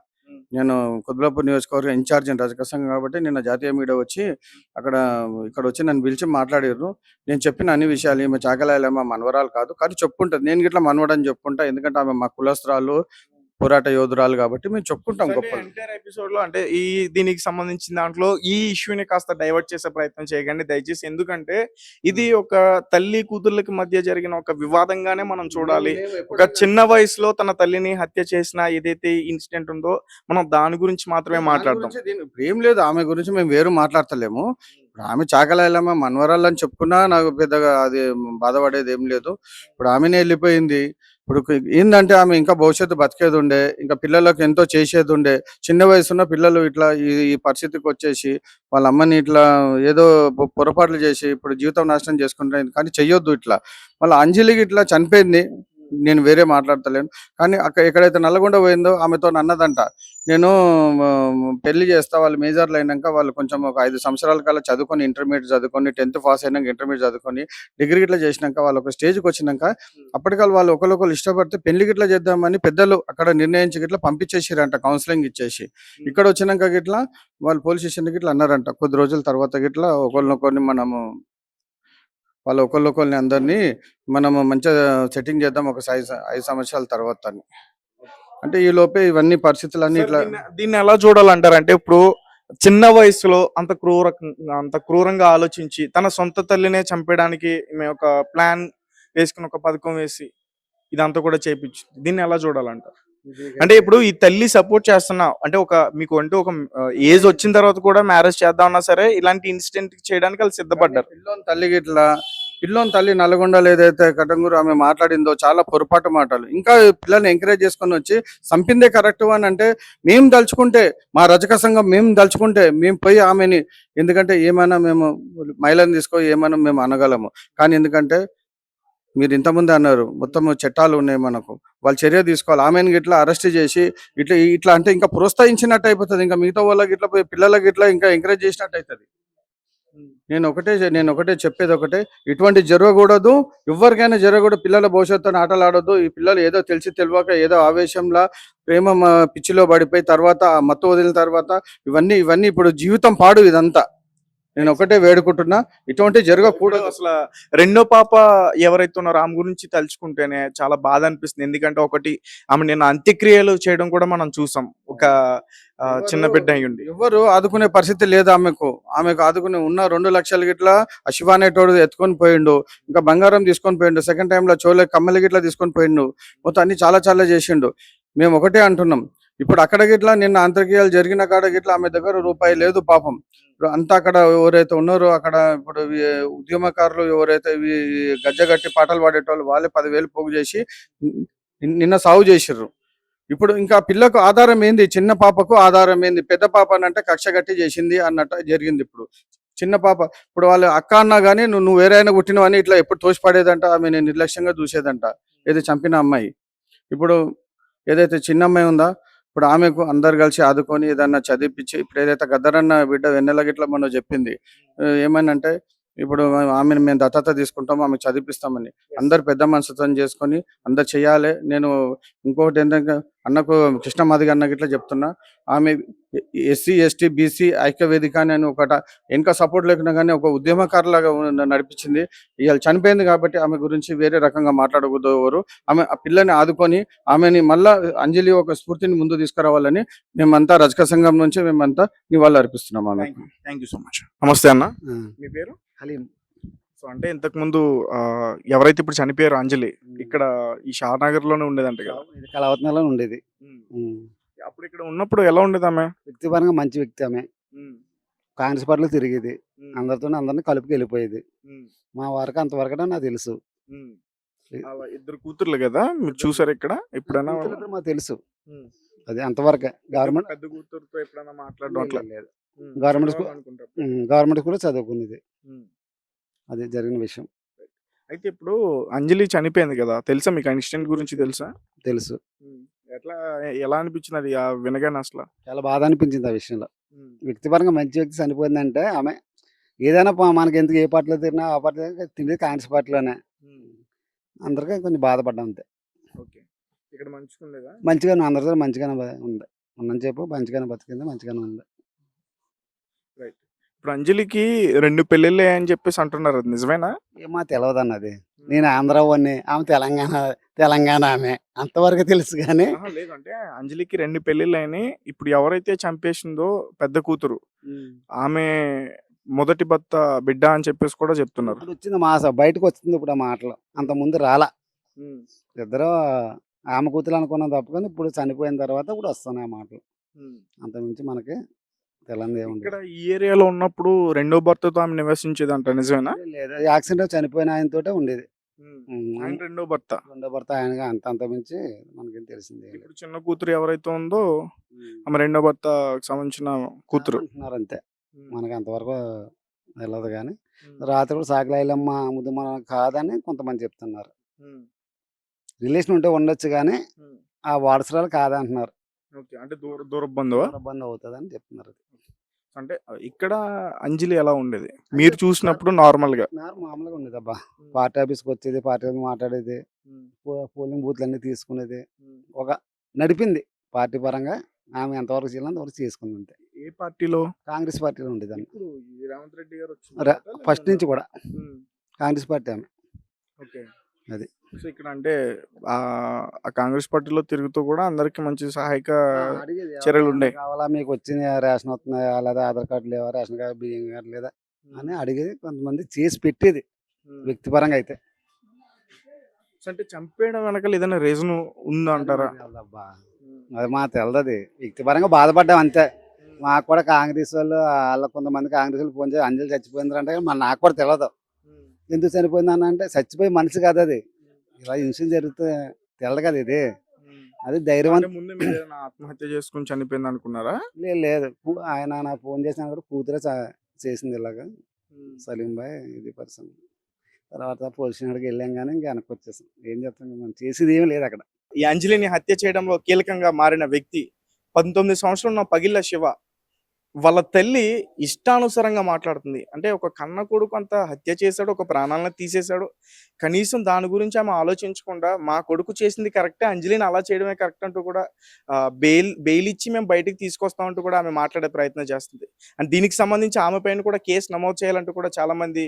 నేను కొద్లాపూర్ నియోజకవర్గం ఇన్ఛార్జ్ రజక సంఘం కాబట్టి నిన్న జాతీయ మీడియా వచ్చి ఇక్కడ వచ్చి నన్ను పిలిచి మాట్లాడారు. నేను చెప్పిన అన్ని విషయాలు, ఈమె చాకలి ఐలమ్మ మనవరాలు కాదు, కానీ చెప్పుకుంటుంది. నేను గిట్లా మనవడని చెప్పుకుంటా, ఎందుకంటే ఆమె మా కులస్త్రాలు, పోరాట యోధురాలు కాబట్టి మేము చెప్పుకుంటాం గొప్ప. ఎపిసోడ్ లో అంటే దీనికి సంబంధించిన దాంట్లో ఈ ఇష్యూని కాస్త డైవర్ట్ చేసే ప్రయత్నం చేయకండి దయచేసి. ఎందుకంటే ఇది ఒక తల్లి కూతుర్లకి మధ్య జరిగిన ఒక వివాదంగానే మనం చూడాలి. ఒక చిన్న వయసులో తన తల్లిని హత్య చేసిన ఏదైతే ఇన్సిడెంట్ ఉందో మనం దాని గురించి మాత్రమే మాట్లాడదాం. ఏం లేదు, ఆమె గురించి మేము వేరు మాట్లాడతలేము. ఆమె చాకలి ఐలమ్మ మనవరాలు అని చెప్పుకున్నా నాకు పెద్దగా అది బాధపడేది ఏం లేదు. ఇప్పుడు ఆమెనే వెళ్ళిపోయింది. ఇప్పుడు ఏంటంటే ఆమె ఇంకా భవిష్యత్తు బతికేది ఉండే, ఇంకా పిల్లలకు ఎంతో చేసేది ఉండే. చిన్న వయసున్న పిల్లలు ఇట్లా ఈ పరిస్థితికి వచ్చేసి వాళ్ళ అమ్మని ఇట్లా ఏదో పొరపాట్లు చేసి ఇప్పుడు జీవితం నాశనం చేసుకుంటారు. కానీ చెయ్యొద్దు ఇట్లా. మళ్ళీ అంజలికి ఇట్లా చనిపోయింది, నేను వేరే మాట్లాడతలేను. కానీ ఎక్కడైతే నల్గొండ పోయిందో ఆమెతోని అన్నదంట, నేను పెళ్లి చేస్తా, వాళ్ళు మేజర్‌లు అయినంక వాళ్ళు కొంచెం ఒక 5 సంవత్సరాల కల్లా చదువుకొని ఇంటర్మీడియేట్ చదువుకొని 10థ్ పాస్ అయినంక ఇంటర్మీడియేట్ చదువుకొని డిగ్రీ గిట్లా చేసినంక వాళ్ళు ఒక స్టేజ్‌కొచ్చినంక అప్పటికల్లా వాళ్ళు ఒకళ్ళొకళ్ళు ఇష్టపడితే పెళ్లి గిట్లా చేద్దామని పెద్దలు అక్కడ నిర్ణయించి గిట్లా పంపించేసిరంట కౌన్సెలింగ్ ఇచ్చేసి. ఇక్కడ వచ్చినంక గిట్లా వాళ్ళు పోలీస్ స్టేషన్‌కి గిట్లా అన్నారంట, కొద్ది రోజుల తర్వాత గిట్లా ఒకళ్ళనొకళ్ళని మనము ఒకళ్ళని అందరినీ మనము మంచిగా సెట్టింగ్ చేద్దాం ఒక 5 సంవత్సరాల తర్వాత అని. అంటే ఈ లోపే ఇవన్నీ పరిస్థితులన్నీ సార్, ఇట్లా. దీన్ని ఎలా చూడాలంటారు? అంటే ఇప్పుడు చిన్న వయసులో అంత క్రూరంగా ఆలోచించి తన సొంత తల్లినే చంపేయడానికి ఈమె ఒక ప్లాన్ వేసుకుని ఒక పథకం వేసి ఇదంతా కూడా చేపించింది. దీన్ని ఎలా చూడాలంటారు? అంటే ఇప్పుడు ఈ తల్లి సపోర్ట్ చేస్తున్నా అంటే మీకు అంటే ఒక ఏజ్ వచ్చిన తర్వాత కూడా మ్యారేజ్ చేద్దామన్నా సరే ఇలాంటి ఇన్సిడెంట్ చేయడానికి వాళ్ళు సిద్ధపడ్డారు. పిల్లోని తల్లి నల్గొండలో ఏదైతే కటంగూరు ఆమె మాట్లాడిందో చాలా పొరపాటు మాటలు. ఇంకా పిల్లల్ని ఎంకరేజ్ చేసుకొని వచ్చి చంపిందే కరెక్ట్ అని అంటే, మేము దలుచుకుంటే మా రజక సంఘం మేము పోయి ఆమెని, ఎందుకంటే ఏమైనా మేము మహిళని ఏమైనా మేము అనగలము. కానీ ఎందుకంటే మీరు ఇంతకుముందే అన్నారు, మొత్తం చట్టాలు ఉన్నాయి మనకు, వాళ్ళు చర్య తీసుకోవాలి. ఆమెను గిట్లా అరెస్ట్ చేసి ఇట్లా అంటే ఇంకా ప్రోత్సహించినట్టు అయిపోతుంది. ఇంకా మిగతా వాళ్ళకి ఇట్లా పిల్లలకి ఇట్లా ఇంకా ఎంకరేజ్ చేసినట్టు అవుతుంది. నేను ఒకటే చెప్పేది ఒకటే, ఇటువంటి జరగకూడదు, ఎవరికైనా జరగకూడదు. పిల్లల భవిష్యత్తుని ఆటలు ఆడొద్దు. ఈ పిల్లలు ఏదో తెలియక ఏదో ఆవేశంలా ప్రేమ పిచ్చిలో పడిపోయి తర్వాత మత్తు వదిలిన తర్వాత ఇవన్నీ ఇప్పుడు జీవితం పాడు ఇదంతా. నేను ఒకటే వేడుకుంటున్నా, ఇటువంటి జరగకూడదు. అసలు రెండో పాప ఎవరైతే ఉన్నారో ఆమె గురించి తలుచుకుంటేనే చాలా బాధ అనిపిస్తుంది. ఎందుకంటే ఒకటి ఆమె నేను అంత్యక్రియలు చేయడం కూడా మనం చూసాం. ఒక చిన్న బిడ్డ అయ్యుండి ఎవరు ఆదుకునే పరిస్థితి లేదు ఆమెకు ఆదుకునే ఉన్న 2 లక్షలు గిట్లా ఆ శివ అనేటోడు ఎత్తుకొని పోయిండు. ఇంకా బంగారం తీసుకొని పోయిండు. సెకండ్ టైంలో కమ్మలి గిట్లా తీసుకొని పోయిండు. మొత్తం అన్ని చాలా చాలా చేసిండు. మేము ఒకటే అంటున్నాం, ఇప్పుడు అక్కడ గిట్లా నిన్న అంత్యక్రియలు జరిగిన కాడ గిట్లా ఆమె దగ్గర రూపాయి లేదు పాపం. ఇప్పుడు అంతా అక్కడ ఎవరైతే ఉన్నారో అక్కడ ఇప్పుడు ఉద్యమకారులు ఎవరైతే గజ్జగట్టి పాటలు పాడేటోళ్ళు వాళ్ళే 10,000 పోగు చేసి నిన్న సాగు చేసిర్రు. ఇప్పుడు ఇంకా పిల్లకు ఆధారం ఏంది? చిన్న పాపకు ఆధారం ఏంది? పెద్ద పాప అంటే కక్ష గట్టి చేసింది అన్నట్టు జరిగింది. ఇప్పుడు చిన్న పాప, ఇప్పుడు వాళ్ళు అక్క అన్నా కానీ నువ్వు వేరైనా పుట్టినవని ఇట్లా ఎప్పుడు తోసిపడేదంట. ఆమె నిర్లక్ష్యంగా చూసేదంట, ఏదో చంపిన అమ్మాయి. ఇప్పుడు ఏదైతే చిన్న అమ్మాయి ఉందా, ఇప్పుడు ఆమెకు అందరు కలిసి ఆదుకొని ఏదన్నా చదివిపించి, ఇప్పుడు ఏదైతే గద్దరన్న బిడ్డ వెన్నెల గిట్లా మనం చెప్పింది ఏమనంటే, ఇప్పుడు ఆమెను మేము దత్తత తీసుకుంటాము, ఆమె చదివిపిస్తామని అందరు పెద్ద మనసుతో చేసుకొని అందరు చెయ్యాలి. నేను ఇంకొకటి ఏంటంటే అన్నకు కృష్ణమాదిగ అన్న గిట్లా చెప్తున్నా, ఆమె ఎస్సీ ఎస్టీ బీసీ ఐక్యవేదిక అని ఒకట వెనక సపోర్ట్ లేకున్నా కానీ ఒక ఉద్యమకారులాగా నడిపించింది. ఇవాళ చనిపోయింది కాబట్టి ఆమె గురించి వేరే రకంగా మాట్లాడకూడదు ఎవరు. ఆమె ఆ పిల్లని ఆదుకొని ఆమెని మళ్ళా అంజలి ఒక స్ఫూర్తిని ముందు తీసుకురావాలని మేమంతా రజక సంఘం నుంచి మేమంతా నివాళులు అర్పిస్తున్నాం. ఆమె థ్యాంక్ యూ సో మచ్. నమస్తే అన్న, మీ పేరు? హలీం. సో అంటే ఇంతకు ముందు ఎవరైతే ఇప్పుడు చనిపోయారో అంజలి ఇక్కడ ఈ షానగర్ లోనే ఉండేదంట కదా? ఇది కలవత్నలో ఉండేది. అప్పుడు ఇక్కడ ఉన్నప్పుడు ఎలా ఉండేది ఆమె? వ్యక్తిపరంగా మంచి వ్యక్తి ఆమె. కాంగ్రెస్ పార్టీలో తిరిగేది, అందరిని కలుపుకి వెళ్ళిపోయేది. మా వరకు అంతవరకు నాకు తెలుసు. ఇద్దరు కూతుర్లు కదా, మీరు చూసారు ఇక్కడ ఎప్పుడైనా? మాకు తెలుసు, అది అంతవరకే. గవర్నమెంట్ పెద్ద కూతురుతో ఎప్పుడైనా మాట్లాడడం లేదు. గవర్నమెంట్ కూడా చదువుకునేది. అది జరిగిన విషయం. అయితే ఇప్పుడు అంజలి చనిపోయింది కదా, తెలుసా మీకు? ఇన్సిడెంట్ గురించి తెలుసా? తెలుసు. ఎలా అనిపించింది అది వినగానే? అసలు చాలా బాధ అనిపించింది ఆ విషయంలో. వ్యక్తిపరంగా మంచి వ్యక్తి చనిపోయిందంటే ఆమె ఏదైనా మనకి ఎందుకు ఏ పార్టీలో తిరిగినా ఆ పార్టీ తిండి కాంగ్రెస్ పార్టీలోనే. అందరికీ కొంచెం బాధపడ్డా అంతే. ఇక్కడ మంచిగానే అందరితో మంచిగానే ఉంది. ఉన్నని చెప్పు మంచిగానే బతికింది, మంచిగానే ఉంది. ఇప్పుడు అంజలికి 2 పెళ్ళిళ్ళే అని చెప్పేసి అంటున్నారు, అది నిజమేనా? ఏమో తెలియదు అన్నది. నేను ఆంధ్ర వాడిని, ఆమె తెలంగాణ ఆమె, అంతవరకు తెలుసు. కానీ లేదంటే అంజలికి 2 పెళ్ళిళ్ళు అయినాయి. ఇప్పుడు ఎవరైతే చంపేసిందో పెద్ద కూతురు, ఆమె మొదటి భర్త బిడ్డ అని చెప్పేసి కూడా చెప్తున్నారు. వచ్చింది బయటకు వచ్చింది ఇప్పుడు ఆ మాటలు. అంత ముందు రాలా. ఇద్దరు ఆమె కూతురు అనుకున్నాం తప్ప, కానీ ఇప్పుడు చనిపోయిన తర్వాత ఇప్పుడు వస్తున్నాయి ఆ మాటలు. అంత మించి మనకి తెలియదు ఏముంది. ఇక్కడ ఈ ఏరియాలో ఉన్నప్పుడు రెండో భర్తతో ఆమె నివసించేదంట, నిజమేనా? లేదు, యాక్సిడెంట్ చనిపోయిన ఆయనతోటే ఉండేది. రెండో భర్త ఆయనగా అంత మించి మనకేం తెలిసింది. ఇప్పుడు చిన్న కూతురు ఎవరైతే ఉందో ఆమె రెండో భర్తకు సంబంధించిన కూతురు అంతే. మనకి అంతవరకు తెలియదు. కానీ రాత్రి కూడా సాకలాయిలమ్మ ముద్దు కాదని కొంతమంది చెప్తున్నారు. రిలేషన్ ఉంటే ఉండొచ్చు కానీ ఆ వారసురాలు కాదంటున్నారు. ఓకే. అంటే దూర బంధువా? ఇబ్బంది అవుతుందని చెప్తున్నారు. అంటే ఇక్కడ అంజలి ఎలా ఉండేది మీరు చూసినప్పుడు నార్మల్‌గా? మామూలుగా ఉండేదబ్బా. పార్టీ ఆఫీస్కి వచ్చేది, పార్టీ ఆఫీస్ మాట్లాడేది, పోలింగ్ బూత్లు అన్ని తీసుకునేది, ఒక నడిపింది పార్టీ పరంగా. ఆమె ఎంతవరకు చేయాలో అంతవరకు చేసుకుంది అంతే. ఏ పార్టీలో? కాంగ్రెస్ పార్టీలో ఉండేదాన్ని ఇప్పుడు ఈ రేవంత్ రెడ్డి గారు వచ్చిన ఫస్ట్ నుంచి కూడా. హ్మ్. కాంగ్రెస్ పార్టీ ఆమె. ఓకే. అది. సో ఇక్కడ అంటే ఆ కాంగ్రెస్ పార్టీలో తిరుగుతూ కూడా అందరికి మంచి సహాయక అడిగేది చర్యలు ఉన్నాయి. కావాలా, మీకు వచ్చిన రేషన్ వస్తున్నాయా, లేదా ఆధార్ కార్డు లేవా, రేషన్ కార్డు, బియ్యం కార్డు లేదా అని అడిగేది. కొంతమంది చేసి పెట్టేది వ్యక్తిపరంగా అయితే. సో అంటే చంపేయడం వెనకాల ఏదైనా రీజన్ ఉందా అంటారా? తెలదబ్బా. అది మాకు తెలదది. వ్యక్తిపరంగా బాధపడ్డాం అంతే. మాకు కూడా కాంగ్రెస్ వాళ్ళు కొంతమంది కాంగ్రెస్ వాళ్ళు ఫోన్ చేసి అంజలి చచ్చిపోయిందంటే మరి నాకు కూడా తెలియదు. ఎందుకు చనిపోయింది అని అంటే చచ్చిపోయి మనిషి కాదు అది. ఇలా ఇన్సిడెంట్ జరిగితే తెలదు కదా ఇది. అది ధైర్యవంతం. ముందు మీరు ఏదైనా ఆత్మహత్య చేసుకుని చనిపోయింది అనుకున్నారా? లేదు. ఆయన నాకు ఫోన్ చేసినా కూడా కూతురే చేసింది ఇలాగా. సలీం భాయ్ ఇది పర్సన్. తర్వాత పోలీస్ స్టేషన్కి వెళ్ళాం కానీ ఇంకా వెనక్కి వచ్చేసాం. ఏం చేస్తాం, మనం చేసేది ఏమీ లేదు అక్కడ. ఈ అంజలిని హత్య చేయడంలో కీలకంగా మారిన వ్యక్తి 19 సంవత్సరాలు ఉన్న పగిళ్ళ శివ. వాళ్ళ తల్లి ఇష్టానుసారంగా మాట్లాడుతుంది. అంటే ఒక కన్న కొడుకు అంత హత్య చేశాడు, ఒక ప్రాణాలను తీసేశాడు. కనీసం దాని గురించి ఆమె ఆలోచించకుండా మా కొడుకు చేసింది కరెక్టే, అంజలిని అలా చేయడమే కరెక్ట్ అంటూ కూడా బెయిల్ ఇచ్చి మేము బయటికి తీసుకొస్తామంటూ కూడా ఆమె మాట్లాడే ప్రయత్నం చేస్తుంది. అండ్ దీనికి సంబంధించి ఆమె పైన కూడా కేసు నమోదు చేయాలంటూ కూడా చాలా మంది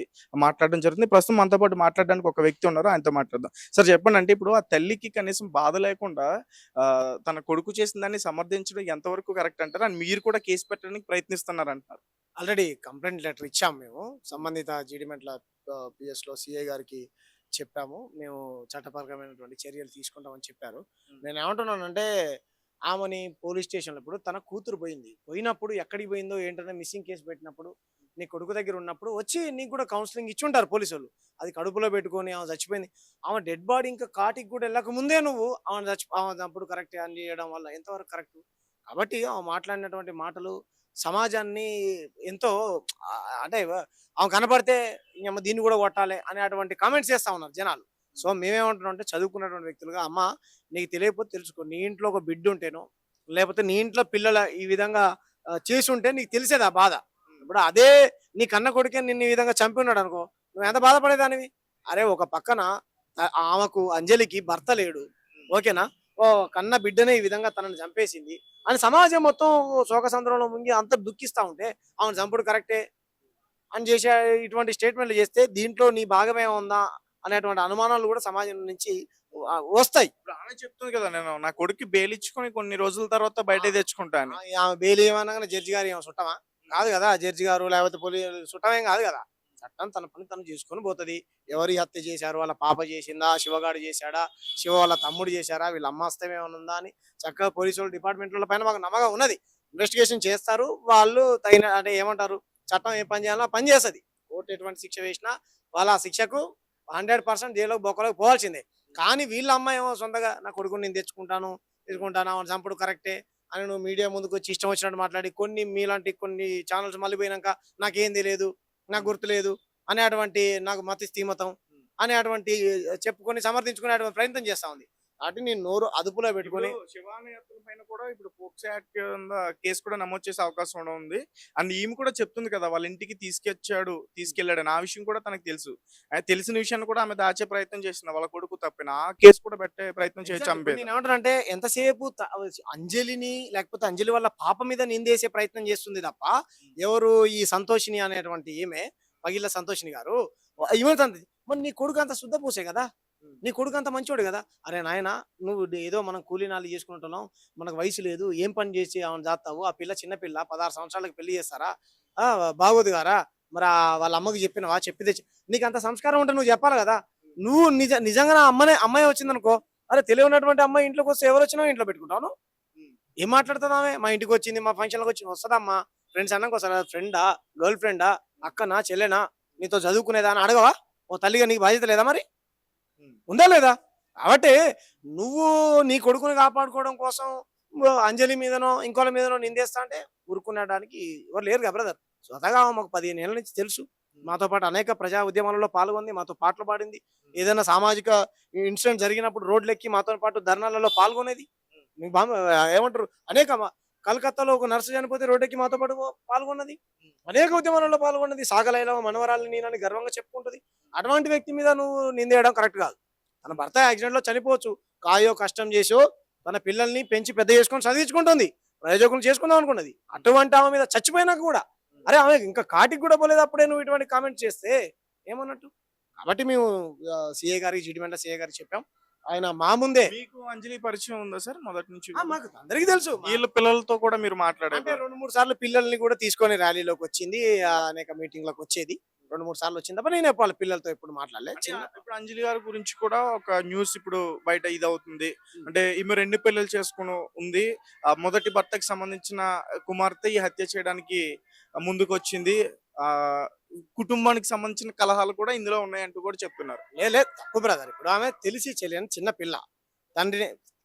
మాట్లాడడం జరుగుతుంది. ప్రస్తుతం మనతో పాటు మాట్లాడడానికి ఒక వ్యక్తి ఉన్నారు, ఆయనతో మాట్లాడదాం. సార్ చెప్పండి, అంటే ఇప్పుడు ఆ తల్లికి కనీసం బాధ లేకుండా తన కొడుకు చేసిన దాన్ని సమర్థించడం ఎంతవరకు కరెక్ట్ అంటారు? అండ్ మీరు కూడా కేసు పెట్టడానికి ప్రయత్నిస్తున్నారు అంటారు. ఆల్రెడీ కంప్లైంట్ లెటర్ ఇచ్చాము మేము. సంబంధిత జీడిమెట్ల పిఎస్లో సిఐ గారికి చెప్పాము. మేము చట్టపరమైనటువంటి చర్యలు తీసుకుంటామని చెప్పారు. నేను ఏమంటున్నానంటే ఆమెని పోలీస్ స్టేషన్లో ఇప్పుడు తన కూతురు పోయినప్పుడు ఎక్కడికి పోయిందో ఏంటనే మిస్సింగ్ కేసు పెట్టినప్పుడు నీ కొడుకు దగ్గర ఉన్నప్పుడు వచ్చి నీకు కూడా కౌన్సిలింగ్ ఇచ్చి ఉంటారు పోలీసు వాళ్ళు. అది కడుపులో పెట్టుకొని ఆమె చచ్చిపోయింది. ఆమె డెడ్ బాడీ ఇంకా కాటికి కూడా వెళ్ళక ముందే నువ్వు ఆమె అప్పుడు కరెక్ట్ అని చేయడం వల్ల ఎంతవరకు కరెక్ట్? కాబట్టి ఆమె మాట్లాడినటువంటి మాటలు సమాజాన్ని ఎంతో అంటే ఆమె కనపడితే దీన్ని కూడా కొట్టాలి అనేటువంటి కామెంట్స్ చేస్తా ఉన్నారు జనాలు. సో మేమేమంటున్నాం అంటే చదువుకున్నటువంటి వ్యక్తులుగా, అమ్మ నీకు తెలియకపోతే తెలుసుకో. నీ ఇంట్లో ఒక బిడ్డ ఉంటేనో లేకపోతే నీ ఇంట్లో పిల్లల ఈ విధంగా చేసి ఉంటే నీకు తెలిసేది ఆ బాధ. ఇప్పుడు అదే నీ కన్న కొడుకే నిన్ను ఈ విధంగా చంపి ఉన్నాడు అనుకో, నువ్వు ఎంత బాధపడేదానివి? అరే ఒక పక్కన ఆమెకు అంజలికి భర్త లేడు, ఓకేనా, ఓ కన్న బిడ్డనే ఈ విధంగా తనని చంపేసింది అని సమాజం మొత్తం శోక సంద్రంలో ముంగి అంత దుఃఖిస్తా ఉంటే ఆమెను చంపుడు కరెక్టే అని చేసే ఇటువంటి స్టేట్మెంట్లు చేస్తే దీంట్లో నీ భాగమే ఉందా అనేటువంటి అనుమానాలు కూడా సమాజం నుంచి వస్తాయి. ఇప్పుడు ఆమె చెప్తుంది కదా, నేను నా కొడుకు బెయిల్ ఇచ్చుకొని కొన్ని రోజుల తర్వాత బయట తెచ్చుకుంటాను. ఆమె బెయిల్ ఏమన్నా జడ్జి గారు ఏమో చుట్టమా కాదు కదా, జడ్జి గారు లేకపోతే పోలీసు చుట్టమేం కాదు కదా. చట్టం తన పని తను చేసుకొని పోతుంది. ఎవరు హత్య చేశారు, వాళ్ళ పాప చేసిందా, శివగాడు చేశాడా, శివ వాళ్ళ తమ్ముడు చేశారా, వీళ్ళ అమ్మ హస్తం ఏమైనా ఉందా అని చక్కగా పోలీసు డిపార్ట్మెంట్ల పైన మాకు నమ్మకం ఉన్నది. ఇన్వెస్టిగేషన్ చేస్తారు వాళ్ళు. తగిన అంటే ఏమంటారు, చట్టం ఏ పని చేయాలో పని చేస్తుంది. కోర్టు ఎటువంటి శిక్ష వేసినా వాళ్ళ ఆ శిక్షకు 100% జైలుకి బొక్కలోకి పోవాల్సిందే. కానీ వీళ్ళ అమ్మాయి ఏమో సొంతగా నా కొడుకుని నేను తీసుకుంటాను చంపుడు కరెక్టే అని నువ్వు మీడియా ముందుకు వచ్చి ఇష్టం వచ్చినట్టు మాట్లాడి మీలాంటి కొన్ని ఛానల్స్ మళ్ళీ పోయినాక నాకేం తెలియదు, నాకు గుర్తులేదు అనేటువంటి, నాకు మతి స్థీమతం అనేటువంటి చెప్పుకొని సమర్థించుకునేటువంటి ప్రయత్నం చేస్తా ఉంది. కాబట్టి నేను నోరు అదుపులో పెట్టుకొని శివాని పైన కూడా ఇప్పుడు పోక్సో యాక్ట్ కింద కేసు కూడా నమోదు చేసే అవకాశం ఉంది. అండ్ ఈమె కూడా చెప్తుంది కదా వాళ్ళ ఇంటికి తీసుకెళ్లాడు ఆ విషయం కూడా తనకు తెలుసు. తెలిసిన విషయాన్ని కూడా ఆమె దాచే ప్రయత్నం చేసింది. వాళ్ళ కొడుకు తప్పిన ఆ కేసు కూడా పెట్టే ప్రయత్నం చేసి చంపేది. నేను ఏమంటానంటే ఎంతసేపు అంజలిని లేకపోతే అంజలి వాళ్ళ పాప మీద నిందేసే ప్రయత్నం చేస్తుంది తప్ప ఎవరు ఈ సంతోషిని అనేటువంటి ఈమె పగిళ్ళ సంతోషిని గారు ఏమవుతుంది, మరి నీ కొడుకు అంత శుద్ధ పూసే కదా, నీ కొడుకు అంత మంచోడు కదా. అరే నాయన, నువ్వు ఏదో మనం కూలీనాలు చేసుకుంటున్నాం, మనకు వయసు లేదు, ఏం పని చేసి ఆమెను జాతావు, ఆ పిల్ల చిన్నపిల్ల 16 సంవత్సరాలకు పెళ్లి చేస్తారా, బాగోదు గారా, మరి వాళ్ళ అమ్మకి చెప్పినవా, చెప్పితే నీకు అంత సంస్కారం ఉంటే నువ్వు చెప్పాలి కదా. నువ్వు నిజంగా అమ్మాయి వచ్చిందనుకో, అరే తెలివి ఉన్నటువంటి అమ్మాయి ఇంట్లోకి వస్తే ఎవరు వచ్చినా ఇంట్లో పెట్టుకుంటాను, ఏం మాట్లాడుతున్నామే, మా ఇంటికి వచ్చింది, మా ఫంక్షన్కి వచ్చి వస్తుందమ్మా, ఫ్రెండ్స్ అన్నాక వస్తారా, ఫ్రెండా, గర్ల్ ఫ్రెండా, అక్కనా, చెల్లెనా, నీతో చదువుకునేదా అని అడగవా? ఓ తల్లిగా నీకు బాధ్యత లేదా, మరి ఉందా లేదా? కాబట్టి నువ్వు నీ కొడుకుని కాపాడుకోవడం కోసం అంజలి మీదనో ఇంకోళ్ళ మీదనో నిందేస్తా అంటే ఊరుకునడానికి ఎవరు లేరు కదా బ్రదర్. స్వతగా మాకు 15 ఏళ్ళ నుంచి తెలుసు. మాతో పాటు అనేక ప్రజా ఉద్యమాలలో పాల్గొంది, మాతో పాటలు పాడింది. ఏదైనా సామాజిక ఇన్సిడెంట్ జరిగినప్పుడు రోడ్లెక్కి మాతో పాటు ధర్నాలలో పాల్గొనేది. మీకు ఏమంటారు అనేక కలకత్తాలో ఒక నర్సు చనిపోతే రోడ్డెక్కి మాతో పాటు పాల్గొన్నది. అనేక ఉద్యమాలలో పాల్గొన్నది. సాగలైలో మనవరాలని నేనని గర్వంగా చెప్పుకుంటది. అటువంటి వ్యక్తి మీద నువ్వు నిందేయడం కరెక్ట్ కాదు. తన భర్త యాక్సిడెంట్లో చనిపోవచ్చు. కాయో కష్టం చేసో తన పిల్లల్ని పెంచి పెద్ద చేసుకొని చదివించుకుంటుంది. ప్రయోజకులు చేసుకుందాం అనుకున్నది. అటువంటి ఆమె మీద చచ్చిపోయినాక కూడా అరే ఆమె ఇంకా కాటికి కూడా పోలేదు అప్పుడే నువ్వు ఇటువంటి కామెంట్ చేస్తే ఏమన్నట్టు. కాబట్టి మేము సిఏ గారికి జీడిమెంట సిఏ గారికి చెప్పాం. ఆయన మా ముందే మీకు అంజలి పరిచయం ఉందా సార్ మొదటి నుంచి? మాకు అందరికీ తెలుసు. వీళ్ళ పిల్లలతో కూడా మీరు అంటే మాట్లాడారు? 2-3 సార్లు పిల్లల్ని కూడా తీసుకొని ర్యాలీలోకి వచ్చింది. అనేక మీటింగ్లకు వచ్చేది. 2-3 సార్లు వచ్చింది తప్ప నేను వాళ్ళ పిల్లలతో ఎప్పుడు మాట్లాడలేదు. ఇప్పుడు అంజలి గారి గురించి కూడా ఒక న్యూస్ ఇప్పుడు బయట ఇది అవుతుంది. అంటే ఈమె 2 పెళ్లిలు చేసుకుని ఉంది. మొదటి భర్తకి సంబంధించిన కుమార్తె ఈ హత్య చేయడానికి ముందుకు వచ్చింది. కుటుంబానికి సంబంధించిన కలహాలు కూడా ఇందులో ఉన్నాయంటూ కూడా చెప్తున్నారు. లేదు తప్పు బ్రదర్. ఇప్పుడు ఆమె తెలిసి చెల్లిని చిన్న పిల్ల.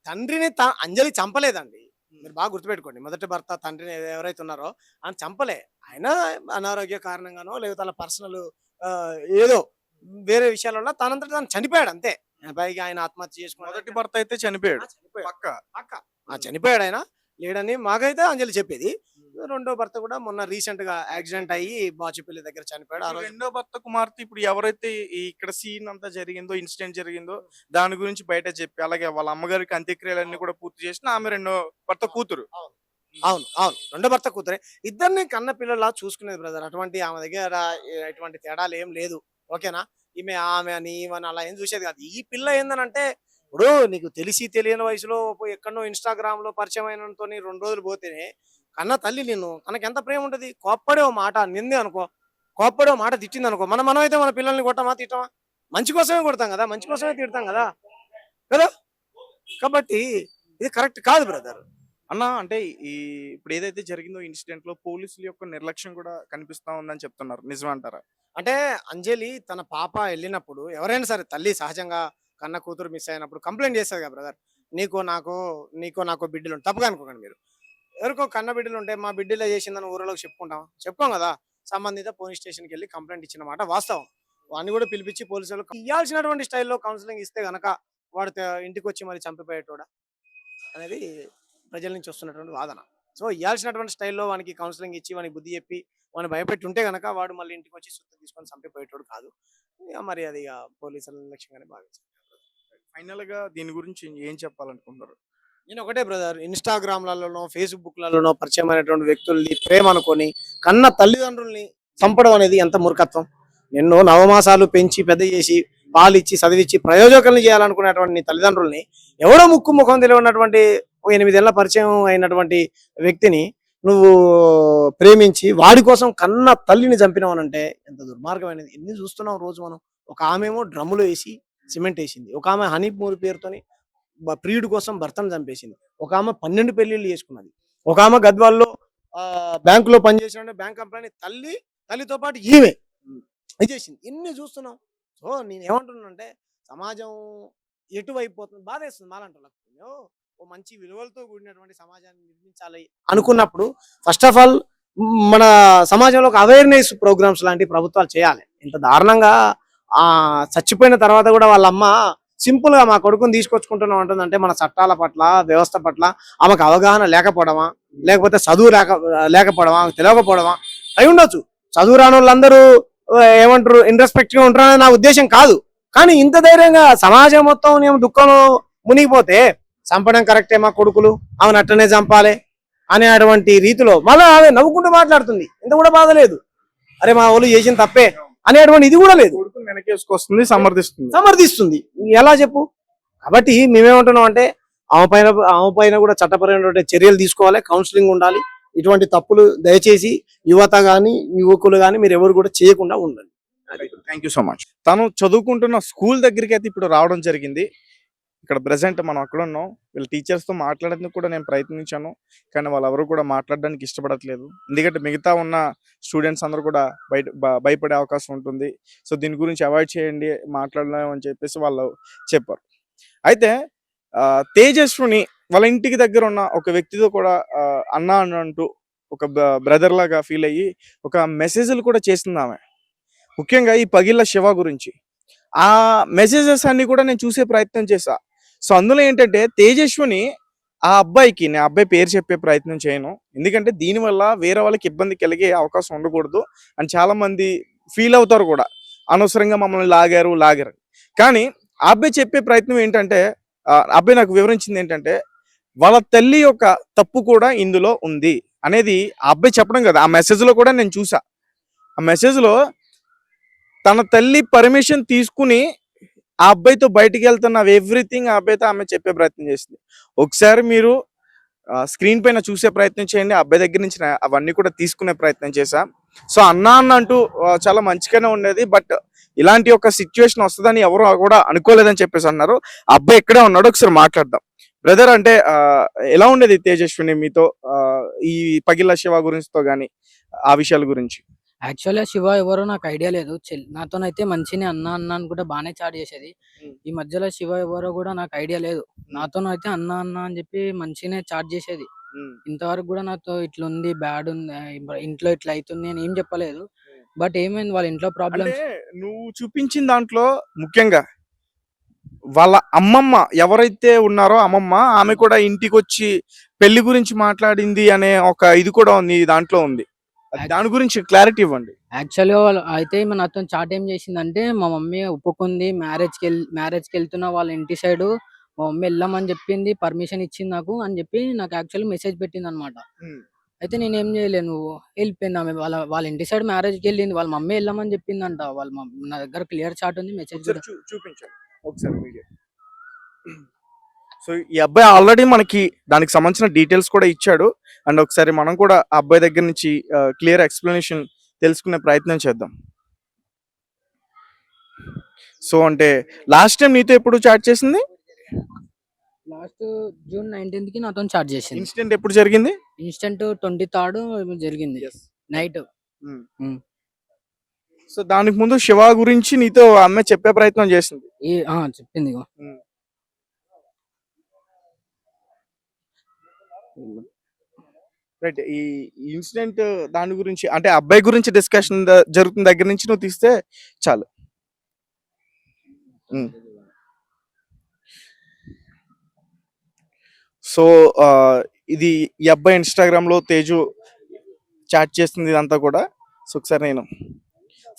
తండ్రిని అంజలి చంపలేదండి. మీరు బాగా గుర్తుపెట్టుకోండి. మొదటి భర్త తండ్రిని ఎవరైతే ఉన్నారో ఆయన చంపలే. ఆయన అనారోగ్య కారణంగానో లేదా తన పర్సనల్ ఏదో వేరే విషయాల వల్ల తనంతట తను చనిపోయాడు అంతే. పైగా ఆయన ఆత్మహత్య చేసుకున్నాడు. మొదటి భర్త అయితే చనిపోయాడు. పక్క చనిపోయాడు ఆయన. లేడని మాకైతే అంజలి చెప్పేది. రెండో భర్త కూడా మొన్న రీసెంట్ గా యాక్సిడెంట్ అయ్యి బాచుపల్లి దగ్గర చనిపోయాడు. ఆ రోజు రెండో భర్త కుమార్తె ఇప్పుడు ఎవరైతే ఇక్కడ సీన్ అంతా జరిగిందో, ఇన్సిడెంట్ జరిగిందో దాని గురించి బయట చెప్పి, అలాగే వాళ్ళ అమ్మగారికి అంత్యక్రియలన్నీ కూడా పూర్తి చేసిన ఆమె రెండో భర్త కూతురు. అవును రెండో భర్త కూతురే. ఇద్దరిని కన్న పిల్లలా చూసుకునేది బ్రదర్. అటువంటి ఆమె దగ్గర ఎటువంటి తేడాలు ఏం లేదు. ఓకేనా. ఆమె అని ఈమెని అలా ఏం చూసేది కాదు. ఈ పిల్ల ఏందనంటే ఇప్పుడు నీకు తెలిసి తెలియని వయసులో ఎక్కడో ఇన్స్టాగ్రామ్ లో పరిచయం అయినతో 2 రోజులు పోతేనే కన్న తల్లి నిన్ను తనకి ఎంత ప్రేమ ఉంటది. కోప్పడే ఓ మాట నింది అనుకో, కోప్పడే ఓ మాట తిట్టింది అనుకో, మనం అయితే మన పిల్లల్ని కొట్టమా తిట్టమా? మంచి కోసమే కొడతాం కదా, మంచి కోసమే తిడతాం కదా కదా. కాబట్టి ఇది కరెక్ట్ కాదు బ్రదర్. అన్న అంటే ఇప్పుడు ఏదైతే జరిగిందో ఇన్సిడెంట్ లో పోలీసుల యొక్క నిర్లక్ష్యం కూడా కనిపిస్తా ఉందని చెప్తున్నారు. నిజమంటారా? అంటే అంజలి తన పాప వెళ్ళినప్పుడు ఎవరైనా సరే తల్లి సహజంగా కన్న కూతురు మిస్ అయినప్పుడు కంప్లైంట్ చేస్తారు కదా బ్రదర్. నీకో నాకు బిడ్డలు తప్పుగా అనుకోకండి మీరు. ఎవరికో కన్న బిడ్డలు ఉంటే మా బిడ్డలే చేసిందని ఊరిలోకి చెప్పుకోం కదా. సంబంధిత పోలీస్ స్టేషన్కి వెళ్ళి కంప్లైంట్ ఇచ్చిన మాట వాస్తవం. వాడిని కూడా పిలిపించి పోలీసులు ఇవ్వాల్సినటువంటి స్టైల్లో కౌన్సిలింగ్ ఇస్తే గనక వాడు ఇంటికి వచ్చి మరి చంపిపోయేటోడా అనేది ప్రజల నుంచి వస్తున్నటువంటి వాదన. సో ఇవ్వాల్సినటువంటి స్టైల్లో వానికి కౌన్సిలింగ్ ఇచ్చి వానికి బుద్ధి చెప్పి వాడిని భయపెట్టి ఉంటే గనక వాడు మళ్ళీ ఇంటికి వచ్చి సుత్త తీసుకొని చంపిపోయేటోడు కాదు. మరి అది పోలీసుల లక్ష్యంగానే భావించారు. ఫైనల్ గా దీని గురించి ఏం చెప్పాలనుకుంటారు? నేను ఒకటే బ్రదర్, ఇన్స్టాగ్రామ్లలోనో ఫేస్బుక్లలోనో పరిచయమైనటువంటి వ్యక్తుల్ని ప్రేమ అనుకొని కన్న తల్లిదండ్రుల్ని చంపడం అనేది ఎంత మూర్ఖత్వం. ఎన్నో నవమాసాలు పెంచి పెద్ద చేసి పాలిచ్చి చదివించి ప్రయోజకుల్ని చేయాలనుకునేటువంటి తల్లిదండ్రుల్ని ఎవడో ముఖం తెలియనటువంటి 8 ఏళ్ల పరిచయం అయినటువంటి వ్యక్తిని నువ్వు ప్రేమించి వాడి కోసం కన్న తల్లిని చంపినావనంటే ఎంత దుర్మార్గమైనది. ఎన్ని చూస్తున్నాం రోజు మనం. ఒక ఆమెమో డ్రమ్ములో వేసి సిమెంట్ వేసింది. ఒక ఆమె హనీమూన్ పేరుతోని ప్రియుడి కోసం భర్తను చంపేసింది. ఒక ఆమె 12 పెళ్లిళ్ళు చేసుకున్నది. ఒక ఆమె గద్వాల్లో బ్యాంకులో పనిచేసిన బ్యాంక్ ఎంప్లాయ్ తల్లితో పాటు ఈమె చేసింది. ఇన్ని చూస్తున్నాం. సో నేను ఏమంటున్నానంటే సమాజం ఎటువైపు పోతుంది బాధేస్తుంది. మాలంటూ ఓ మంచి విలువలతో కూడినటువంటి సమాజాన్ని నిర్మించాలి అనుకున్నప్పుడు ఫస్ట్ ఆఫ్ ఆల్ మన సమాజంలో ఒక అవేర్నెస్ ప్రోగ్రామ్స్ లాంటి ప్రభుత్వాలు చేయాలి. ఇంత దారుణంగా చచ్చిపోయిన తర్వాత కూడా వాళ్ళ అమ్మ సింపుల్ గా మా కొడుకుని తీసుకొచ్చుకుంటున్నాం అంటుందంటే మన చట్టాల పట్ల వ్యవస్థ పట్ల ఆమెకు అవగాహన లేకపోవడమా, లేకపోతే చదువు లేకపోవడమా, తెలియకపోవడమా అయి ఉండొచ్చు. చదువు రాని వాళ్ళందరూ ఏమంటారు ఇన్రెస్పెక్ట్ గా ఉంటారని నా ఉద్దేశం కాదు. కానీ ఇంత ధైర్యంగా సమాజం మొత్తం నేను దుఃఖంలో మునిగిపోతే చంపడం కరెక్టే, మా కొడుకులు ఆమెను అట్టనే చంపాలి అనేటువంటి రీతిలో మళ్ళీ ఆమె నవ్వుకుంటూ మాట్లాడుతుంది. ఇంత కూడా బాధ లేదు. అరే మా వాళ్ళు చేసిన తప్పే అనేటువంటి ఇది కూడా లేదు. వెనకేసుకొస్తుంది, సమర్థిస్తుంది. ఎలా చెప్పు? కాబట్టి మేమేమంటున్నాం అంటే ఆమె పైన కూడా చట్టపరమైనటువంటి చర్యలు తీసుకోవాలి, కౌన్సిలింగ్ ఉండాలి. ఇటువంటి తప్పులు దయచేసి యువత గాని యువకులు గాని మీరు ఎవరు కూడా చేయకుండా ఉండండి. Thank you so much. తను చదువుకుంటున్న స్కూల్ దగ్గరికి అయితే ఇప్పుడు రావడం జరిగింది. ఇక్కడ ప్రెసెంట్ మనం అక్కడ ఉన్నాం. వీళ్ళ టీచర్స్తో మాట్లాడేందుకు కూడా నేను ప్రయత్నించాను, కానీ వాళ్ళు ఎవరు కూడా మాట్లాడడానికి ఇష్టపడట్లేదు. ఎందుకంటే మిగతా ఉన్న స్టూడెంట్స్ అందరూ కూడా భయపడే అవకాశం ఉంటుంది. సో దీని గురించి అవాయిడ్ చేయండి, మాట్లాడలేము అని చెప్పేసి వాళ్ళు చెప్పారు. అయితే తేజస్విని వాళ్ళ ఇంటికి దగ్గర ఉన్న ఒక వ్యక్తితో కూడా అన్న అంటూ ఒక బ్రదర్ లాగా ఫీల్ అయ్యి ఒక మెసేజ్లు కూడా చేసింది ఆమె. ముఖ్యంగా ఈ పగిళ్ళ శివ గురించి ఆ మెసేజెస్ అన్ని కూడా నేను చూసే ప్రయత్నం చేశా. సో అందులో ఏంటంటే తేజస్విని ఆ అబ్బాయికి, నేను అబ్బాయి పేరు చెప్పే ప్రయత్నం చేయను, ఎందుకంటే దీనివల్ల వేరే వాళ్ళకి ఇబ్బంది కలిగే అవకాశం ఉండకూడదు అని చాలా మంది ఫీల్ అవుతారు కూడా, అనవసరంగా మమ్మల్ని లాగారు కానీ ఆ అబ్బాయి చెప్పే ప్రయత్నం ఏంటంటే, అబ్బాయి నాకు వివరించింది ఏంటంటే వాళ్ళ తల్లి యొక్క తప్పు కూడా ఇందులో ఉంది అనేది ఆ అబ్బాయి చెప్పడం కదా, ఆ మెసేజ్ లో కూడా నేను చూసా. ఆ మెసేజ్ లో తన తల్లి పర్మిషన్ తీసుకుని ఆ అబ్బాయితో బయటికి వెళ్తున్న ఎవ్రీథింగ్ ఆ అబ్బాయితో ఆమె చెప్పే ప్రయత్నం చేసింది. ఒకసారి మీరు స్క్రీన్ పైన చూసే ప్రయత్నం చేయండి. ఆ అబ్బాయి దగ్గర నుంచి అవన్నీ కూడా తీసుకునే ప్రయత్నం చేశా. సో అన్న అంటూ చాలా మంచిగానే ఉండేది, బట్ ఇలాంటి ఒక సిచ్యువేషన్ వస్తుందని ఎవరు కూడా అనుకోలేదని చెప్పేసి అన్నారు. ఆ అబ్బాయి ఎక్కడే ఉన్నాడు, ఒకసారి మాట్లాడదాం. బ్రదర్, అంటే ఎలా ఉండేది తేజస్విని మీతో, ఈ పగిళ్ళ శివ గురించితో కానీ ఆ విషయాల గురించి? యాక్చువల్‌గా శివ ఎవరో నాకు ఐడియా లేదు. నాతోనైతే మంచినే అన్న అని కూడా బానే చాట్ చేసేది. ఈ మధ్యలో శివ ఎవరో కూడా నాకు ఐడియా లేదు. నాతోనైతే అన్న అని చెప్పి మంచిగానే చాట్ చేసేది. ఇంతవరకు కూడా నాతో ఇట్లుంది, బ్యాడ్ ఉంది, ఇంట్లో ఇట్లా అయితుంది అని ఏం చెప్పలేదు. బట్ ఏమైంది, వాళ్ళ ఇంట్లో అంటే ప్రాబ్లమ్స్. నువ్వు చూపించిన దాంట్లో ముఖ్యంగా వాళ్ళ అమ్మమ్మ ఎవరైతే ఉన్నారో అమ్మమ్మ, ఆమె కూడా ఇంటికి వచ్చి పెళ్లి గురించి మాట్లాడింది అనే ఒక ఇది కూడా ఉంది దాంట్లో ఉంది. దాని గురించి క్లారిటీ ఇవ్వండి. యాక్చువల్‌గా వాళ్ళు అయితే నాతో చాట్ ఏం చేసిందంటే, మా మమ్మీ ఒప్పుకుంది, మ్యారేజ్‌కి వెళ్తున్నా వాళ్ళ ఇంటి సైడు. మా మమ్మీ ఎళ్ళమని చెప్పింది, పర్మిషన్ ఇచ్చింది నాకు అని చెప్పి నాకు యాక్చువల్‌గా మెసేజ్ పెట్టిందనమాట. అయితే నేనేం చేయలేను, వెళ్ళిపోయింది ఆమె. వాళ్ళ వాళ్ళ ఇంటి సైడ్ మ్యారేజ్‌కి వెళ్ళింది. వాళ్ళ మమ్మీ వెళ్ళమని చెప్పిందంట. వాళ్ళ నా దగ్గర క్లియర్ చాట్ ఉంది, మెసేజ్ ఒకసారి కూడా. చూపించండి ఒకసారి వీడియో. సో ఈ అబ్బాయి ఆల్రెడీ మనకి దానికి సంబంధించిన డీటెయిల్స్ కూడా ఇచ్చాడు. అండ్ ఒకసారి మనం కూడా ఆ అబ్బాయి దగ్గర నుంచి క్లియర్ ఎక్స్ప్లెనేషన్ తెలుసుకునే ప్రయత్నం చేద్దాం. సో అంటే లాస్ట్ టైం నీతో ఎప్పుడు చాట్ చేసింది? లాస్ట్ జూన్ 19కి నాతో చాట్ చేసింది. ఇన్సిడెంట్ ఎప్పుడు జరిగింది? ఇన్స్టెంట్ 23rd జరిగింది నైట్. సో దానికి ముందు శివ గురించి నీతో అమ్మాయి చెప్పే ప్రయత్నం చేసింది. చెప్పింది ఇగో. రైట్. ఈ ఇన్సిడెంట్ దాని గురించి, అంటే అబ్బాయి గురించి డిస్కషన్ జరుగుతున్న దగ్గర నుంచి నువ్వు తీస్తే చాలు. సో ఇది ఈ అబ్బాయి ఇన్స్టాగ్రామ్ లో తేజు చాట్ చేస్తుంది ఇదంతా కూడా. సో ఒకసారి నేను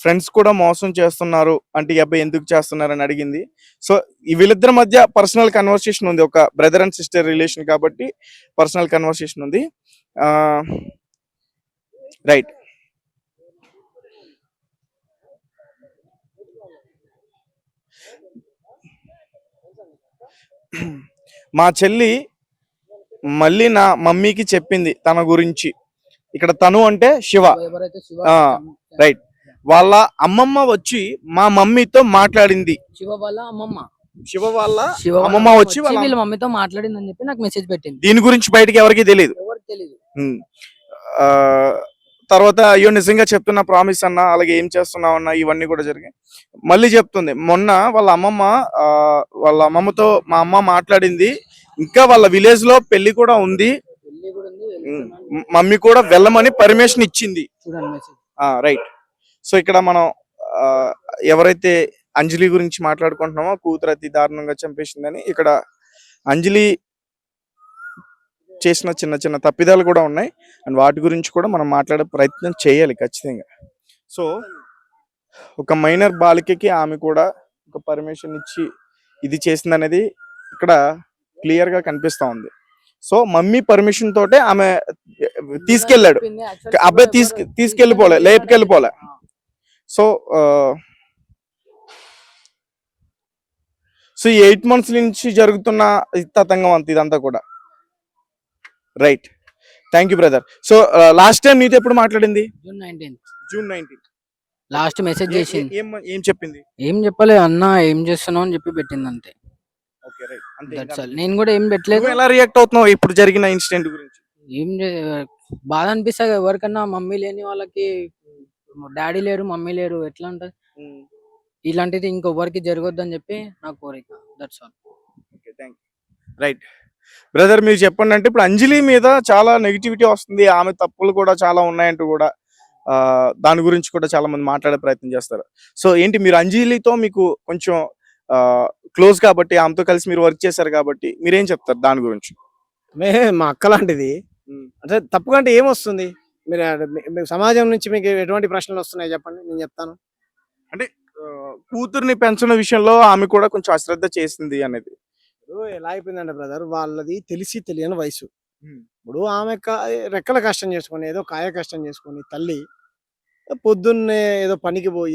ఫ్రెండ్స్ కూడా మోసం చేస్తున్నారు అంటే ఈ అబ్బాయి ఎందుకు చేస్తున్నారు అని అడిగింది. సో ఈ వీళ్ళిద్దరి మధ్య పర్సనల్ కన్వర్సేషన్ ఉంది, ఒక బ్రదర్ అండ్ సిస్టర్ రిలేషన్ కాబట్టి పర్సనల్ కన్వర్సేషన్ ఉంది. రైట్. మా చెల్లి మళ్ళీ నా మమ్మీకి చెప్పింది తన గురించి. ఇక్కడ తను అంటే శివ. ఎవరైతే శివ రైట్. వాళ్ళ అమ్మమ్మ వచ్చి మా మమ్మీతో మాట్లాడింది. శివ వాళ్ళ అమ్మమ్మ అమ్మమ్మ వచ్చి వీళ్ళ మమ్మీతో మాట్లాడింది అని చెప్పి నాకు మెసేజ్ పెట్టింది. దీని గురించి బయటకి ఎవరికి తెలియదు. తర్వాత అయ్యో నిజంగా చెప్తున్నా, ప్రామిస్ అన్నా, అలాగే ఏం చేస్తున్నావు అన్నా, ఇవన్నీ కూడా జరిగాయి. మళ్ళీ చెప్తుంది, మొన్న వాళ్ళ అమ్మమ్మతో మా అమ్మ మాట్లాడింది, ఇంకా వాళ్ళ విలేజ్ లో పెళ్లి కూడా ఉంది, మమ్మీ కూడా వెళ్ళమని పర్మిషన్ ఇచ్చింది. రైట్. సో ఇక్కడ మనం ఎవరైతే అంజలి గురించి మాట్లాడుకుంటున్నామో, కూతురు అతి దారుణంగా చంపేసిందని, ఇక్కడ అంజలి చేసిన చిన్న చిన్న తప్పిదాలు కూడా ఉన్నాయి. అండ్ వాటి గురించి కూడా మనం మాట్లాడే ప్రయత్నం చేయాలి ఖచ్చితంగా. సో ఒక మైనర్ బాలికకి ఆమె కూడా ఒక పర్మిషన్ ఇచ్చి ఇది చేసింది అనేది ఇక్కడ క్లియర్ గా కనిపిస్తా ఉంది. సో మమ్మీ పర్మిషన్ తోటే ఆమె తీసుకెళ్ళాడు, అబ్బాయి తీసుకెళ్ళిపోలే, లేపుకెళ్ళిపోలే. సో సో 8 months నుంచి జరుగుతున్న తతంగం అంత ఇదంతా కూడా. Right. Thank you brother. So last time నీతో ఎప్పుడు మాట్లాడింది? జూన్ 19 లాస్ట్ మెసేజ్ చేసింది. ఏం చెప్పింది? ఏం చెప్పలేదు, అన్న ఏం చేస్తున్నావు అని చెప్పి పెట్టింది అంతే. నేను కూడా ఏం పెట్టలేదు. ఎలా రియాక్ట్ అవుతున్నావు ఇప్పుడు జరిగిన ఇన్సిడెంట్ గురించి? ఏం బాధ అనిపిస్తుంది ఎవరికన్నా, మమ్మీ లేని వాళ్ళకి, డాడీ లేరు మమ్మీ లేరు, ఎట్లా ఉంటది. ఇలాంటిది ఇంకొవరికి జరగొద్దు అని చెప్పి నా కోరిక. That's all. రైట్. బ్రదర్ మీరు చెప్పండి. అంటే ఇప్పుడు అంజలి మీద చాలా నెగిటివిటీ వస్తుంది, ఆమె తప్పులు కూడా చాలా ఉన్నాయంటూ కూడా దాని గురించి కూడా చాలా మంది మాట్లాడే ప్రయత్నం చేస్తారు. సో ఏంటి మీరు అంజలితో మీకు కొంచెం క్లోజ్ కాబట్టి ఆమెతో కలిసి మీరు వర్క్ చేశారు కాబట్టి మీరేం చెప్తారు దాని గురించి? మా అక్క లాంటిది. అంటే తప్పుగా అంటే ఏమొస్తుంది? మీరు మీకు సమాజం నుంచి మీకు ఎటువంటి ప్రశ్నలు వస్తున్నాయి చెప్పండి, నేను చెప్తాను. అంటే కూతుర్ని పెంచడం విషయంలో ఆమె కూడా కొంచెం అశ్రద్ధ చేసింది అనేది. ఇప్పుడు ఎలా అయిపోయిందంటే బ్రదర్, వాళ్ళది తెలిసి తెలియని వయసు. ఇప్పుడు ఆమె రెక్కల కష్టం చేసుకొని, ఏదో కాయ కష్టం చేసుకొని తల్లి పొద్దున్నే ఏదో పనికి పోయి